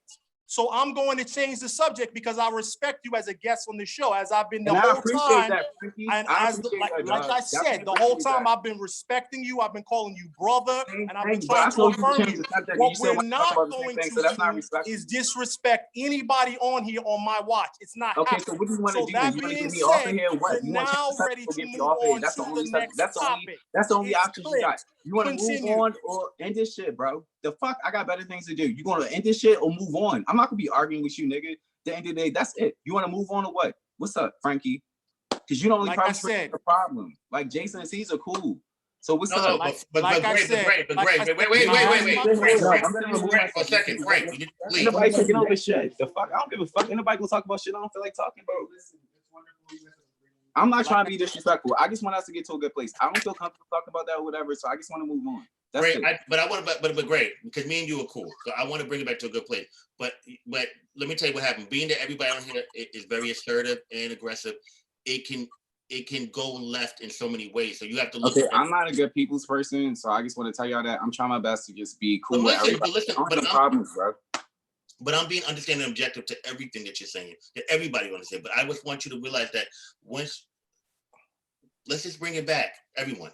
So I'm going to change the subject because I respect you as a guest on the show, as I've been the whole time. And as like I said, the whole time I've been respecting you, I've been calling you brother, and I've been trying to affirm you. What we're not going to do is disrespect anybody on here on my watch. It's not happening. So what do you want to do? That being said, we're now ready to move on to the next topic. That's the only option you got. You want to move on or end this shit, bro? The fuck? I got better things to do. You going to end this shit or move on? I'm not gonna be arguing with you, nigga. At the end of the day, that's it. You want to move on or what? What's up, Frankie? Because you don't only like I said, the problem. Like Jason and Caesar whole. So what's up? But wait, Frank, for a second, Frank, you need to leave. Nobody taking over shit. The fuck? I don't give a fuck. Anybody gonna talk about shit I don't feel like talking about. I'm not trying to be disrespectful. I just want us to get to a good place. I don't feel comfortable talking about that or whatever, so I just want to move on. That's great, it. but great, because me and you are cool. So I want to bring it back to a good place. But let me tell you what happened. Being that everybody on here is very assertive and aggressive, it can go left in so many ways. So you have to look. Okay, I'm not a good people's person, so I just want to tell y'all that I'm trying my best to just be cool with everybody. Problems, bro. But I'm being understanding and objective to everything that you're saying, that everybody understands. But I just want you to realize that let's just bring it back, everyone.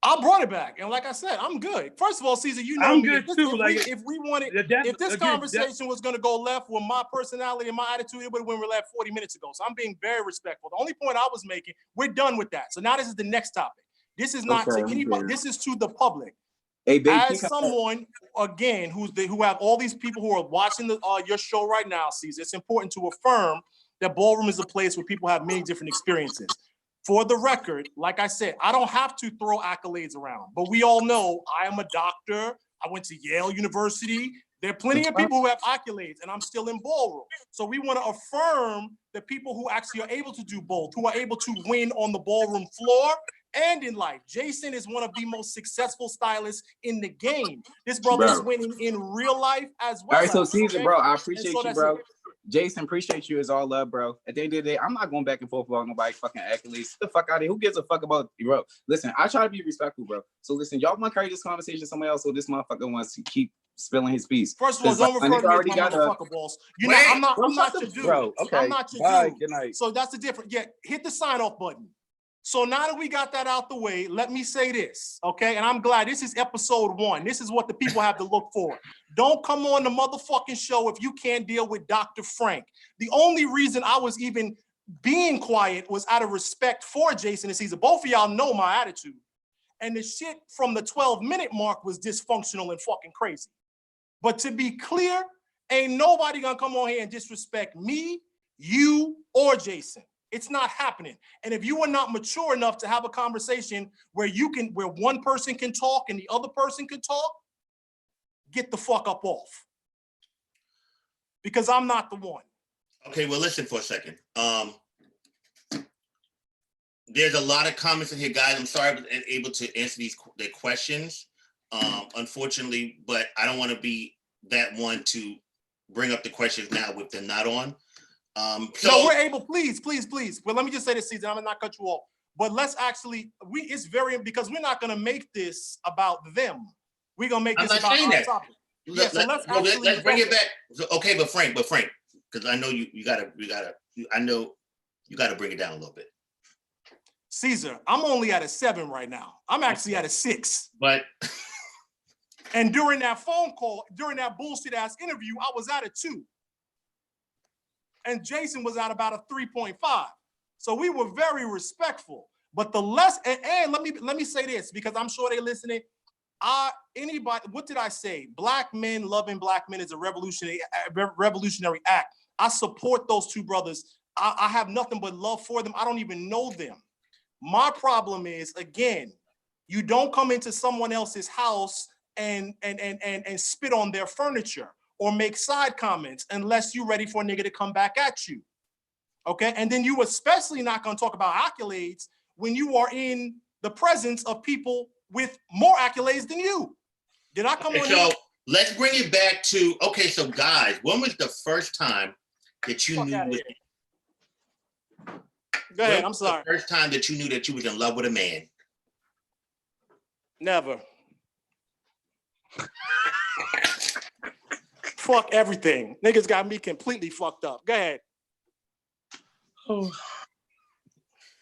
I brought it back, and like I said, I'm good. First of all, Caesar, you know I'm me. good too. If this conversation was going to go left with my personality and my attitude, it would have went left 40 minutes ago. So I'm being very respectful. The only point I was making, we're done with that. So now this is the next topic. This is not to anybody. This is to the public. Hey, babe, as someone again who have all these people who are watching your show right now, Caesar, it's important to affirm that Ballroom is a place where people have many different experiences. For the record, like I said, I don't have to throw accolades around, but we all know I am a doctor. I went to Yale University. There are plenty of people who have accolades, and I'm still in Ballroom. So we want to affirm the people who actually are able to do both, who are able to win on the ballroom floor and in life. Jason is one of the most successful stylists in the game. This brother is winning in real life as well. All right, so Caesar, bro, I appreciate you, bro. Jason, appreciate you as all love, bro. At the end of the day, I'm not going back and forth about nobody fucking accolades. Get the fuck out of here. Who gives a fuck about you, bro? Listen, I try to be respectful, bro. So listen, y'all want to carry this conversation somewhere else, so this motherfucker wants to keep spilling his piece. First of all, don't refer to me as my motherfucker, boss. I'm not your dude. Bro, okay. I'm not your dude. Good night. So that's the difference. Yeah, hit the sign off button. So now that we got that out the way, let me say this, okay? And I'm glad this is episode 1. This is what the people have to look for. Don't come on the motherfucking show if you can't deal with Dr. Frank. The only reason I was even being quiet was out of respect for Jason and Caesar. Both of y'all know my attitude. And the shit from the 12-minute mark was dysfunctional and fucking crazy. But to be clear, ain't nobody gonna come on here and disrespect me, you, or Jason. It's not happening. And if you are not mature enough to have a conversation where one person can talk and the other person can talk, get the fuck up off. Because I'm not the one. Okay, well, listen for a second. There's a lot of comments in here, guys. I'm sorry I wasn't able to answer their questions, unfortunately, but I don't want to be that one to bring up the questions now with them not on. No, we're able, please. Well, let me just say this, Caesar, I'm gonna not cut you off. But let's actually, it's very, because we're not gonna make this about them. We're gonna make this about our topic. Let's bring it back. Okay, but Frank, because I know you gotta bring it down a little bit. Caesar, I'm only at a 7 right now. I'm actually at a 6. But and during that phone call, during that bullshit ass interview, I was at a 2. And Jason was at about a 3.5. So we were very respectful. But the less, and let me say this, because I'm sure they're listening. Anybody, what did I say? Black men loving black men is a revolutionary act. I support those two brothers. I have nothing but love for them. I don't even know them. My problem is, again, you don't come into someone else's house and spit on their furniture or make side comments unless you're ready for a nigga to come back at you. Okay, and then you especially not gonna talk about accolades when you are in the presence of people with more accolades than you. Did I come on? So let's bring it back to, okay, so guys, when was the first time that you knew? Go ahead, I'm sorry. The first time that you knew that you was in love with a man? Never. Fuck everything. Niggas got me completely fucked up. Go ahead. Oh.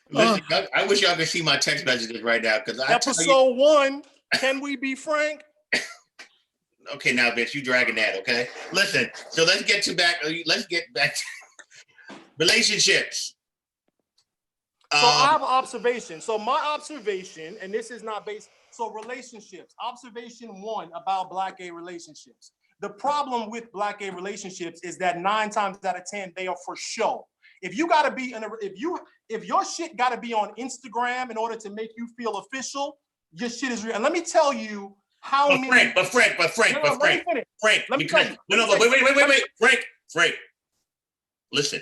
Listen, I wish y'all could see my text messages right now, because Episode 1, can we be frank? Okay, now, bitch, you dragging that, okay? Listen, so let's get back to relationships. So I have an observation. So my observation, and this is not based, so relationships, observation 1 about Black gay relationships. The problem with Black gay relationships is that 9 times out of 10, they are for show. If you gotta be if your shit gotta be on Instagram in order to make you feel official, your shit is real. And let me tell you how many. Frank. Frank, listen,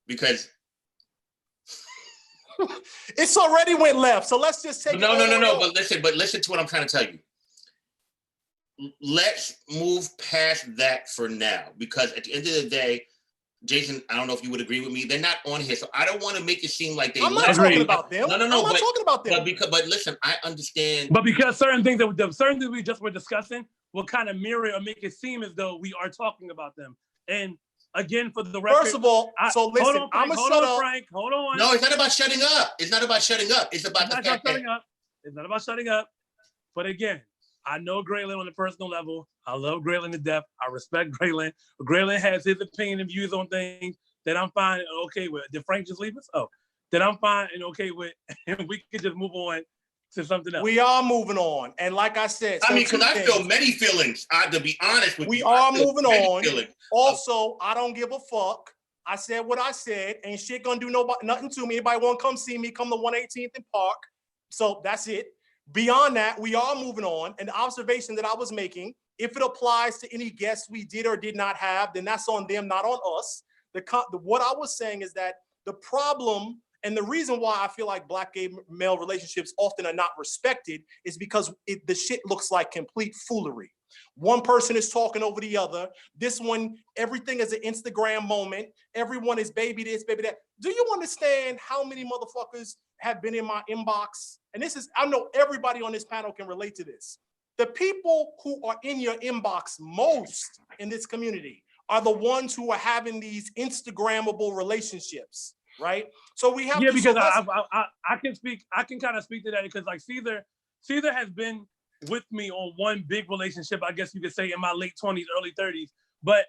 because it's already went left. So let's just take no. But listen to what I'm trying to tell you. Let's move past that for now, because at the end of the day, Jason, I don't know if you would agree with me. They're not on here, so I don't want to make it seem like they. I'm not talking about them. No. I'm not talking about them. But listen, I understand. But because certain things we just were discussing will kind of mirror or make it seem as though we are talking about them. And again, for the record, first of all, so listen, I'm gonna shut up. Frank, hold on. No, it's not about shutting up. It's not about shutting up. It's about the fact that it's not about shutting up. But again, I know Grayland on a personal level. I love Grayland to death. I respect Grayland. Grayland has his opinion and views on things that I'm fine and okay with. Did Frank just leave us? Oh, that I'm fine and okay with, and we could just move on to something else. We are moving on, and like I said, I mean, because I feel many feelings. To be honest with you, we are moving on. Also, I don't give a fuck. I said what I said. Ain't shit gonna do nothing to me. Anybody want to come see me? Come to 118th and Park. So that's it. Beyond that, we are moving on. And the observation that I was making, if it applies to any guests we did or did not have, then that's on them, not on us. What I was saying is that the problem and the reason why I feel like Black gay male relationships often are not respected is because the shit looks like complete foolery. One person is talking over the other. This one, everything is an Instagram moment. Everyone is baby this, baby that. Do you understand how many motherfuckers have been in my inbox? And this is, I know everybody on this panel can relate to this. The people who are in your inbox most in this community are the ones who are having these Instagrammable relationships, right? So we have because I can kind of speak to that because like Caesar has been with me on one big relationship, I guess you could say, in my late 20s, early 30s. But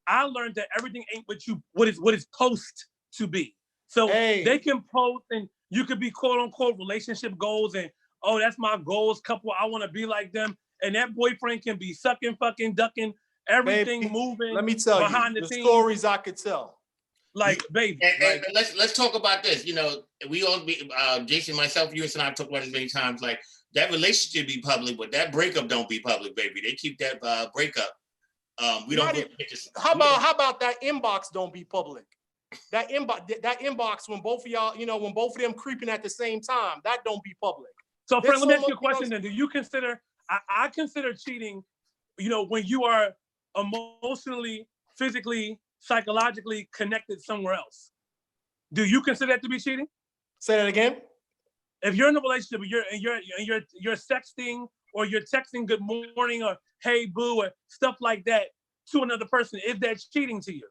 I learned that everything ain't what it's supposed to be. So they can post and you could be quote unquote relationship goals and, oh, that's my goals couple. I want to be like them. And that boyfriend can be sucking, fucking, ducking, everything baby, moving. Let me tell behind you the stories I could tell. Like, baby. And let's talk about this. You know, we all be Jason, myself, you and I talked about this many times. Like that relationship be public, but that breakup don't be public, baby. They keep that breakup. We don't. How about that inbox don't be public? That inbox when both of y'all, when both of them creeping at the same time, that don't be public. So, Frank, let me ask you a question then. Do you consider? I consider cheating. When you are emotionally, physically, psychologically connected somewhere else. Do you consider that to be cheating? Say that again. If you're in a relationship, you're sexting or you're texting good morning or hey boo or stuff like that to another person, is that cheating to you?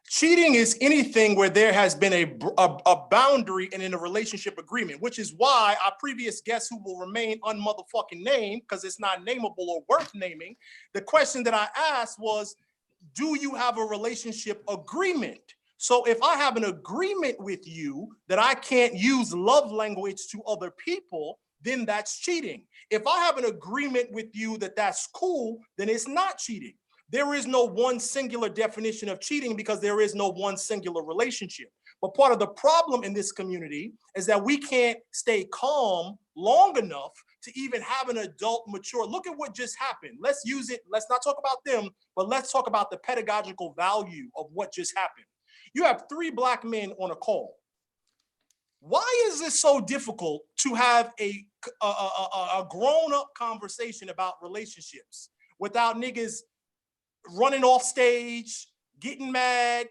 Cheating is anything where there has been a boundary and in a relationship agreement, which is why our previous guest, who will remain unmotherfucking named because it's not nameable or worth naming, the question that I asked was, do you have a relationship agreement? So if I have an agreement with you that I can't use love language to other people, then that's cheating. If I have an agreement with you that that's cool, then it's not cheating. There is no one singular definition of cheating because there is no one singular relationship. But part of the problem in this community is that we can't stay calm long enough to even have an adult mature. Look at what just happened. Let's use it. Let's not talk about them, but let's talk about the pedagogical value of what just happened. You have 3 Black men on a call. Why is it so difficult to have a grown-up conversation about relationships without niggas running off stage, getting mad,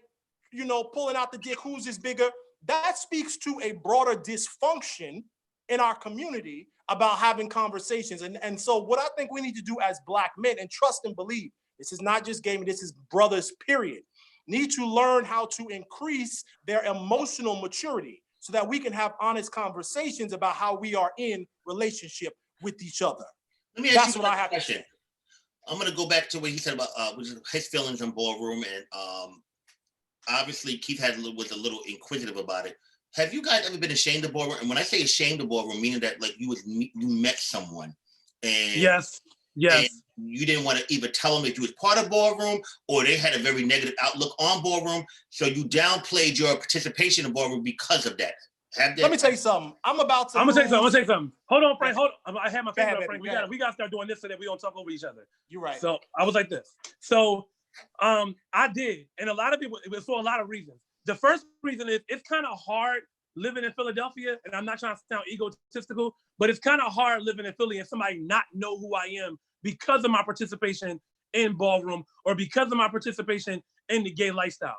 you know, pulling out the dick, who's is bigger? That speaks to a broader dysfunction in our community about having conversations. And so what I think we need to do as Black men, and trust and believe, this is not just gaming, this is brothers, period, need to learn how to increase their emotional maturity so that we can have honest conversations about how we are in relationship with each other. Let me ask That's you what I a have to question. say. I'm going to go back to what he said about his feelings in Ballroom, and obviously Keith was a little inquisitive about it. Have you guys ever been ashamed of Ballroom? And when I say ashamed of Ballroom, meaning that like you met someone, and yes, and you didn't want to either tell them that you was part of Ballroom, or they had a very negative outlook on Ballroom, so you downplayed your participation in Ballroom because of that. Let me tell you something. I'm gonna tell you something. Hold on, Frank. Hold on. I had my finger up, Frank. We gotta start doing this so that we don't talk over each other. You're right. So I was like this. So I did, and a lot of people, it was for a lot of reasons. The first reason is it's kind of hard living in Philadelphia, and I'm not trying to sound egotistical, but it's kind of hard living in Philly and somebody not know who I am because of my participation in Ballroom or because of my participation in the gay lifestyle.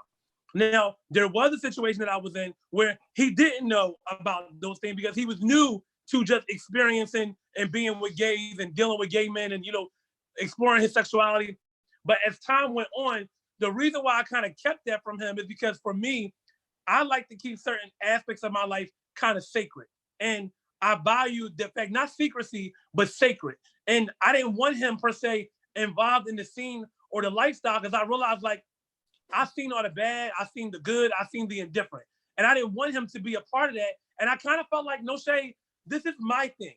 Now, there was a situation that I was in where he didn't know about those things because he was new to just experiencing and being with gays and dealing with gay men and, you know, exploring his sexuality. But as time went on, the reason why I kind of kept that from him is because for me, I like to keep certain aspects of my life kind of sacred. And I value the fact, not secrecy, but sacred. And I didn't want him per se involved in the scene or the lifestyle because I realized like, I've seen all the bad, I've seen the good, I've seen the indifferent. And I didn't want him to be a part of that. And I kind of felt like, no shade, this is my thing.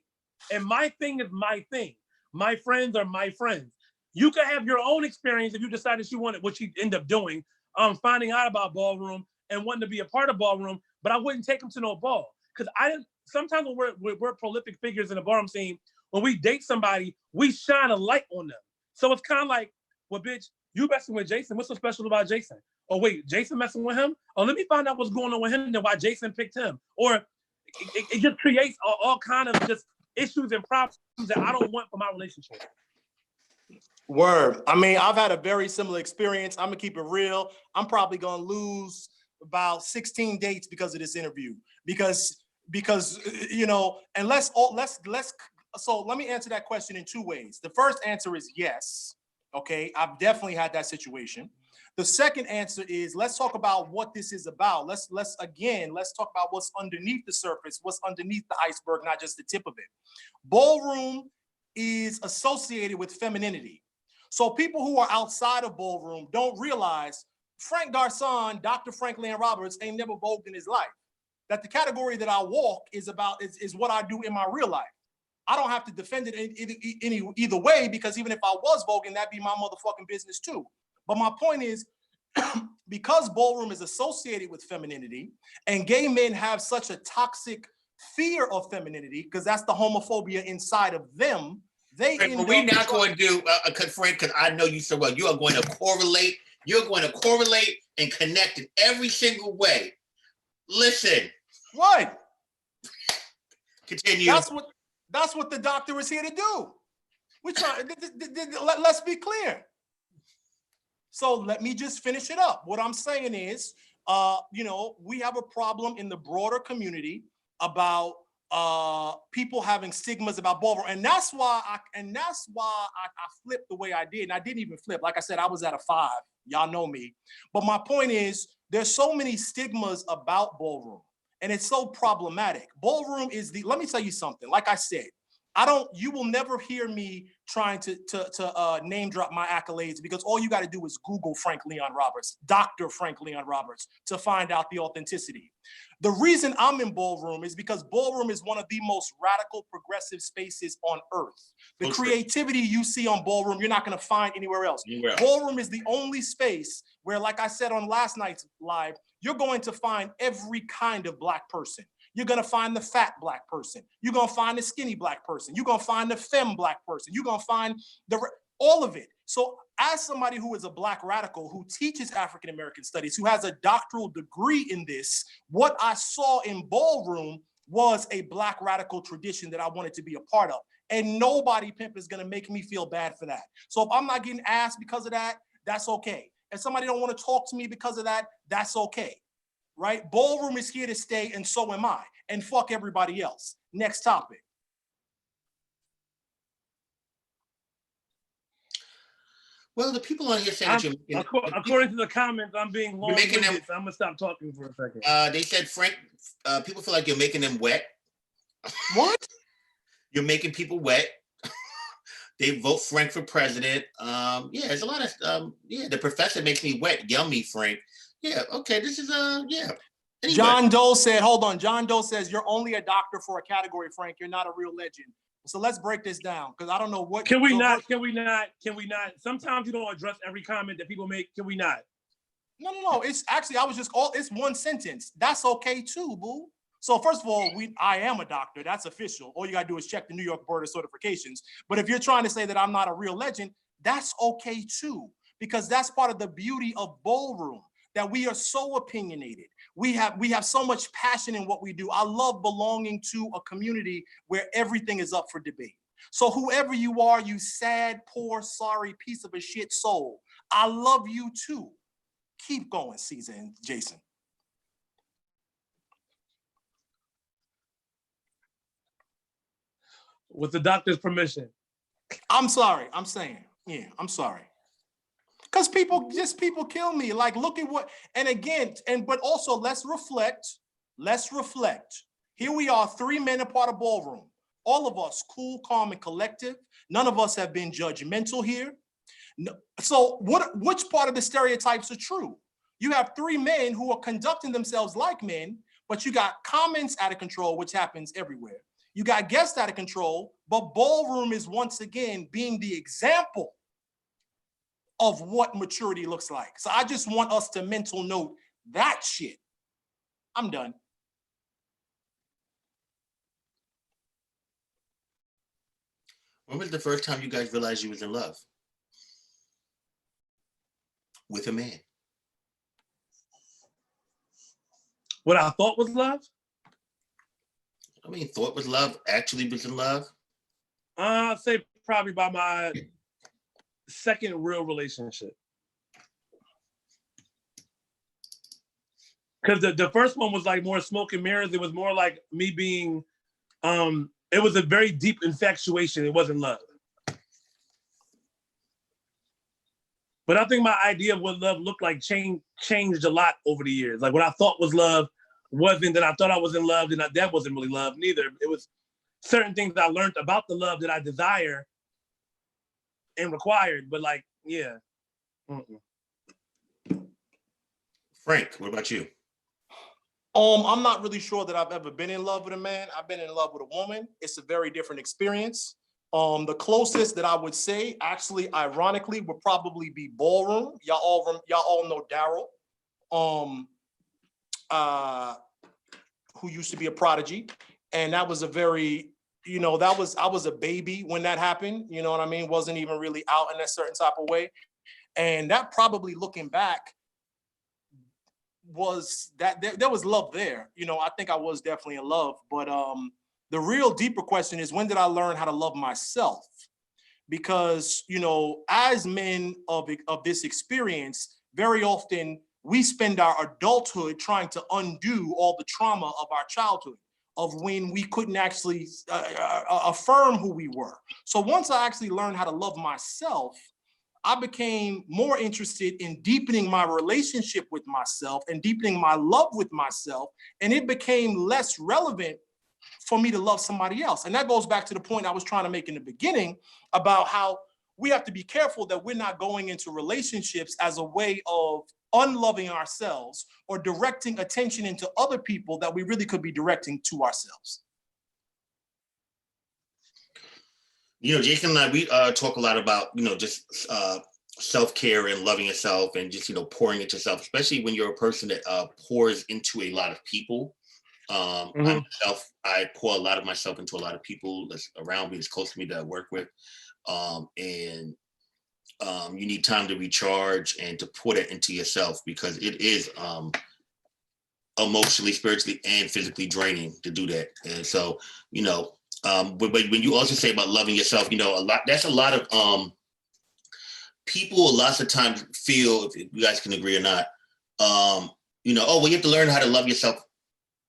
And my thing is my thing. My friends are my friends. You can have your own experience if you decided you wanted, what you end up doing, finding out about Ballroom and wanting to be a part of Ballroom, but I wouldn't take him to no ball. Because sometimes when we're prolific figures in the ballroom scene, when we date somebody, we shine a light on them. So it's kind of like, well, bitch, you messing with Jason. What's so special about Jason? Oh, wait, Jason messing with him? Oh, let me find out what's going on with him and why Jason picked him. Or it just creates all kind of just issues and problems that I don't want for my relationship. Word. I mean, I've had a very similar experience. I'm gonna keep it real. I'm probably gonna lose about 16 dates because of this interview. Because you know, and so let me answer that question in 2 ways. The first answer is yes. Okay, I've definitely had that situation. The second answer is let's talk about what this is about. Let's talk about what's underneath the surface, what's underneath the iceberg, not just the tip of it. Ballroom is associated with femininity. So people who are outside of Ballroom don't realize Frank Garcon, Dr. Frank Land Roberts ain't never vogued in his life. That the category that I walk is what I do in my real life. I don't have to defend it either way, because even if I was voguing, that'd be my motherfucking business too. But my point is, because Ballroom is associated with femininity and gay men have such a toxic fear of femininity, because that's the homophobia inside of them, they end up... We're not going to do, Frank, because I know you so well, you are going to correlate. You're going to correlate and connect in every single way. Listen. What? Continue. That's what the doctor is here to do. We're trying. Let's be clear. So let me just finish it up. What I'm saying is, you know, we have a problem in the broader community about people having stigmas about Ballroom, and that's why I flipped the way I did. And I didn't even flip. Like I said, I was at a 5. Y'all know me. But my point is, there's so many stigmas about Ballroom, and it's so problematic. Ballroom is let me tell you something. Like I said, you will never hear me trying to name drop my accolades, because all you got to do is Google Frank Leon Roberts, Dr. Frank Leon Roberts, to find out the authenticity. The reason I'm in Ballroom is because Ballroom is one of the most radical, progressive spaces on earth. The creativity you see on Ballroom, you're not going to find anywhere else. Ballroom is the only space where, like I said on last night's live, you're going to find every kind of Black person. You're going to find the fat Black person. You're going to find the skinny Black person. You're going to find the femme Black person. You're going to find all of it. So as somebody who is a Black radical, who teaches African-American studies, who has a doctoral degree in this, what I saw in Ballroom was a Black radical tradition that I wanted to be a part of. And nobody, pimp, is going to make me feel bad for that. So if I'm not getting asked because of that, that's okay. If somebody don't want to talk to me because of that, that's okay. Right? Ballroom is here to stay, and so am I. And fuck everybody else. Next topic. Well, the people on here saying according to the comments, I'm being long-winded, so I'm gonna stop talking for a second. They said, Frank, people feel like you're making them wet. What? You're making people wet. They vote Frank for president. Yeah, there's a lot of yeah. The professor makes me wet. Yell me, Frank. Yeah, okay, this is yeah. Anyway. John Doe said, hold on. John Doe says, you're only a doctor for a category, Frank. You're not a real legend. So let's break this down, because I don't know what. Can we not? Sometimes you don't address every comment that people make. Can we not? No. It's actually, it's one sentence. That's okay too, boo. So first of all, I am a doctor. That's official. All you gotta do is check the New York Board of Certifications. But if you're trying to say that I'm not a real legend, that's okay too, because that's part of the beauty of Ballroom, that we are so opinionated. We have so much passion in what we do. I love belonging to a community where everything is up for debate. So whoever you are, you sad, poor, sorry piece of a shit soul, I love you too. Keep going, Caesar and Jason. With the doctor's permission. I'm sorry. I'm saying, yeah, I'm sorry. Because people kill me. Like, look at what, and again, but also let's reflect. Here we are, 3 men a part of Ballroom. All of us cool, calm, and collective. None of us have been judgmental here. No, so which part of the stereotypes are true? You have 3 men who are conducting themselves like men, but you got comments out of control, which happens everywhere. You got guests out of control, but Ballroom is once again being the example of what maturity looks like. So I just want us to mental note that shit. I'm done. When was the first time you guys realized you was in love with a man? What I thought was love? I mean, thought was love, actually was in love? I'd say probably by my second real relationship. Because the first one was like more smoke and mirrors. It was more like me being, it was a very deep infatuation. It wasn't love. But I think my idea of what love looked like changed a lot over the years. Like what I thought was love wasn't, that I thought I was in love, and that wasn't really love neither. It was certain things I learned about the love that I desire and required, but like, yeah. Frank, what about you? I'm not really sure that I've ever been in love with a man. I've been in love with a woman. It's a very different experience. The closest that I would say, actually, ironically, would probably be Ballroom. Y'all all know Daryl, who used to be a prodigy, and that was a very, I was a baby when that happened. You know what I mean? Wasn't even really out in a certain type of way, and that probably, looking back, was that there was love there. I think I was definitely in love, but the real deeper question is, when did I learn how to love myself? Because, as men of this experience, very often we spend our adulthood trying to undo all the trauma of our childhood, of when we couldn't actually affirm who we were. So once I actually learned how to love myself, I became more interested in deepening my relationship with myself and deepening my love with myself. And it became less relevant for me to love somebody else. And that goes back to the point I was trying to make in the beginning about how we have to be careful that we're not going into relationships as a way of unloving ourselves or directing attention into other people that we really could be directing to ourselves. You know, Jason and I, we talk a lot about, you know, just self-care and loving yourself and just, you know, pouring into yourself, especially when you're a person that pours into a lot of people. I pour a lot of myself into a lot of people that's around me, that's close to me, that I work with. You need time to recharge and to pour that into yourself, because it is emotionally, spiritually, and physically draining to do that. And so, you know, but when you also say about loving yourself, you know, that's a lot of people lots of times feel, if you guys can agree or not, you know, oh, well, you have to learn how to love yourself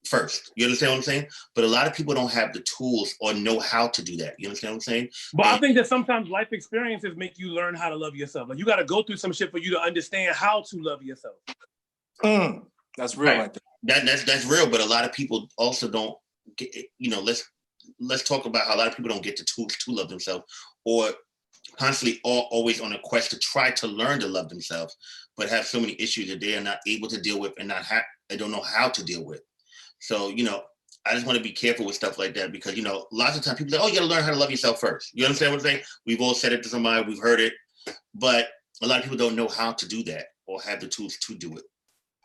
first. You understand what I'm saying? But a lot of people don't have the tools or know how to do that. You understand what I'm saying? But I think that sometimes life experiences make you learn how to love yourself. Like, you got to go through some shit for you to understand how to love yourself. That's real. Right. That's real. But a lot of people also don't get, you know, let's talk about how a lot of people don't get the tools to love themselves, or constantly always on a quest to try to learn to love themselves, but have so many issues that they are not able to deal with and they don't know how to deal with. So, you know, I just want to be careful with stuff like that, because, you know, lots of times people say, oh, you got to learn how to love yourself first. You understand what I'm saying? We've all said it to somebody, we've heard it, but a lot of people don't know how to do that or have the tools to do it.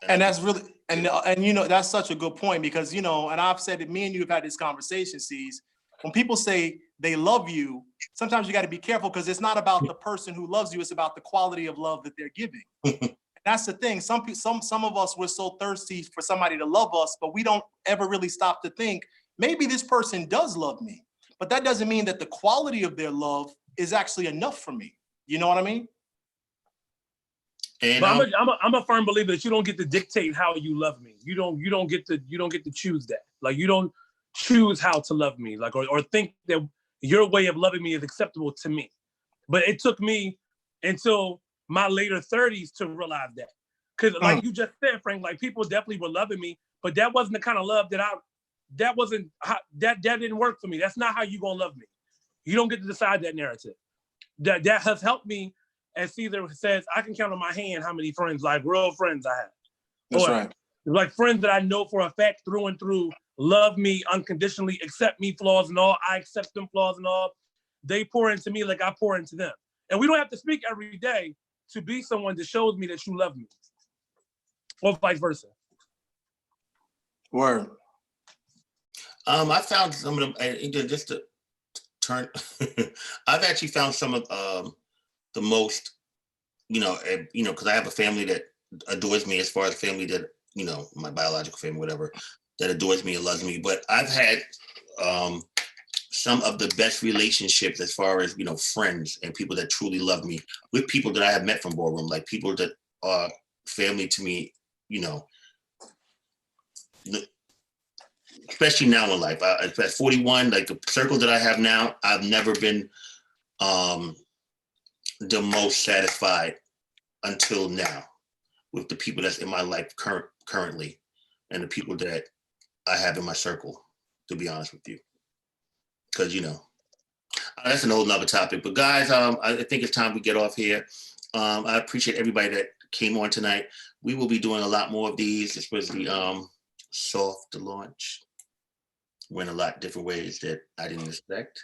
And that's really, and you know, that's such a good point, because, you know, and I've said it, me and you have had this conversation, C's, when people say they love you, sometimes you got to be careful, because it's not about the person who loves you, it's about the quality of love that they're giving. That's the thing. Some of us, we're so thirsty for somebody to love us, but we don't ever really stop to think, maybe this person does love me, but that doesn't mean that the quality of their love is actually enough for me. You know what I mean? And but I'm a firm believer that you don't get to dictate how you love me. You don't get to choose that. Like, you don't choose how to love me, like, or think that your way of loving me is acceptable to me. But it took me until my later 30s to realize that. Because like you just said, Frank, like, people definitely were loving me, but that wasn't the kind of love that didn't work for me. That's not how you gonna love me. You don't get to decide that narrative. That has helped me, as Caesar says, I can count on my hand how many friends, like real friends, I have. That's right. Like, friends that I know for a fact through and through love me unconditionally, accept me flaws and all. I accept them flaws and all. They pour into me like I pour into them. And we don't have to speak every day to be someone that shows me that you love me, or vice versa. Word. I found some of them, just to turn, I've actually found some of the most, you know, because I have a family that adores me, as far as family that, you know, my biological family, whatever, that adores me and loves me. But I've had some of the best relationships, as far as, you know, friends and people that truly love me, with people that I have met from Ballroom, like people that are family to me, you know, especially now in life. At 41, like, the circle that I have now, I've never been the most satisfied until now with the people that's in my life currently, and the people that I have in my circle, to be honest with you. Because, you know, that's an whole nother topic. But guys, I think it's time we get off here. I appreciate everybody that came on tonight. We will be doing a lot more of these. This was the soft launch. Went a lot different ways that I didn't expect.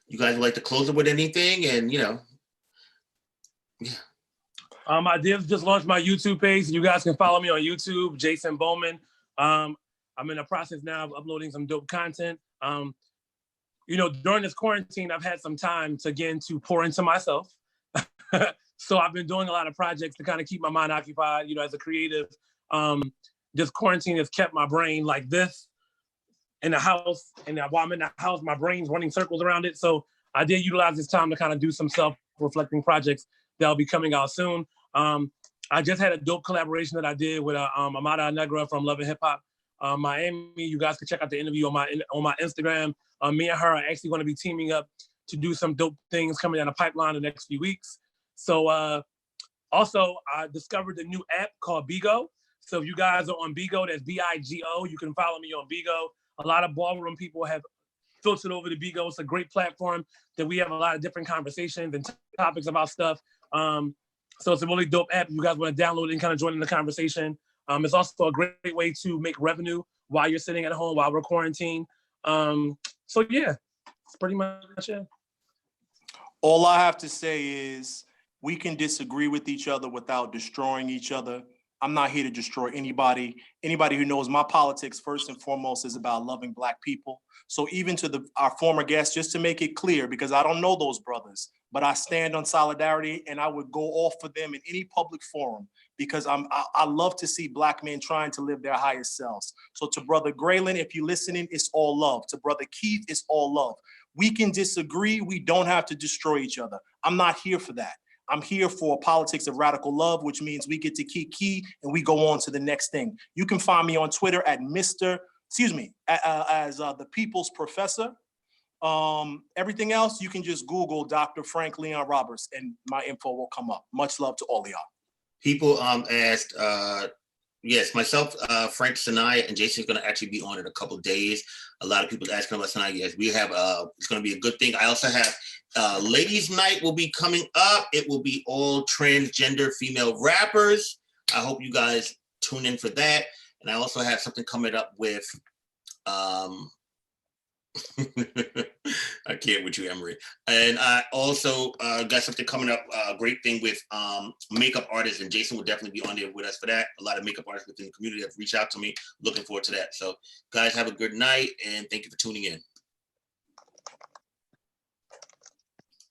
You guys would like to close it with anything? And, you know, yeah. I did just launch my YouTube page. You guys can follow me on YouTube, Jason Bowman. I'm in the process now of uploading some dope content. You know, during this quarantine, I've had some time to, again, to pour into myself. So I've been doing a lot of projects to kind of keep my mind occupied, you know, as a creative. This quarantine has kept my brain like this in the house. And while I'm in the house, my brain's running circles around it. So I did utilize this time to kind of do some self-reflecting projects that'll be coming out soon. I just had a dope collaboration that I did with Amada Negra from Love and Hip Hop Miami. You guys can check out the interview on my Instagram. Me and her are actually going to be teaming up to do some dope things coming down the pipeline the next few weeks. So also, I discovered a new app called Bigo. So if you guys are on Bigo, that's Bigo. You can follow me on Bigo. A lot of ballroom people have filtered over to Bigo. It's a great platform that we have a lot of different conversations and topics about stuff. So it's a really dope app. You guys want to download it and kind of join in the conversation. It's also a great way to make revenue while you're sitting at home, while we're quarantined. So yeah, it's pretty much it. All I have to say is we can disagree with each other without destroying each other. I'm not here to destroy anybody. Anybody who knows my politics, first and foremost, is about loving Black people. So even to our former guests, just to make it clear, because I don't know those brothers, but I stand on solidarity and I would go off for them in any public forum because I love to see Black men trying to live their highest selves. So to Brother Grayland, if you're listening, it's all love. To Brother Keith, it's all love. We can disagree. We don't have to destroy each other. I'm not here for that. I'm here for politics of radical love, which means we get to keep key and we go on to the next thing. You can find me on Twitter at as the People's Professor. Everything else, you can just Google Dr. Frank Leon Roberts and my info will come up. Much love to all of y'all. People asked, yes, myself, Frank, Sanaya, and Jason's going to actually be on in a couple of days. A lot of people asking about Sanaya. Yes, we have, it's going to be a good thing. I also have Ladies Night will be coming up. It will be all transgender female rappers. I hope you guys tune in for that. And I also have something coming up with, I can't with you, Emery. And I also got something coming up, a great thing with makeup artists, and Jason will definitely be on there with us for that. A lot of makeup artists within the community have reached out to me. Looking forward to that. So guys, have a good night and thank you for tuning in.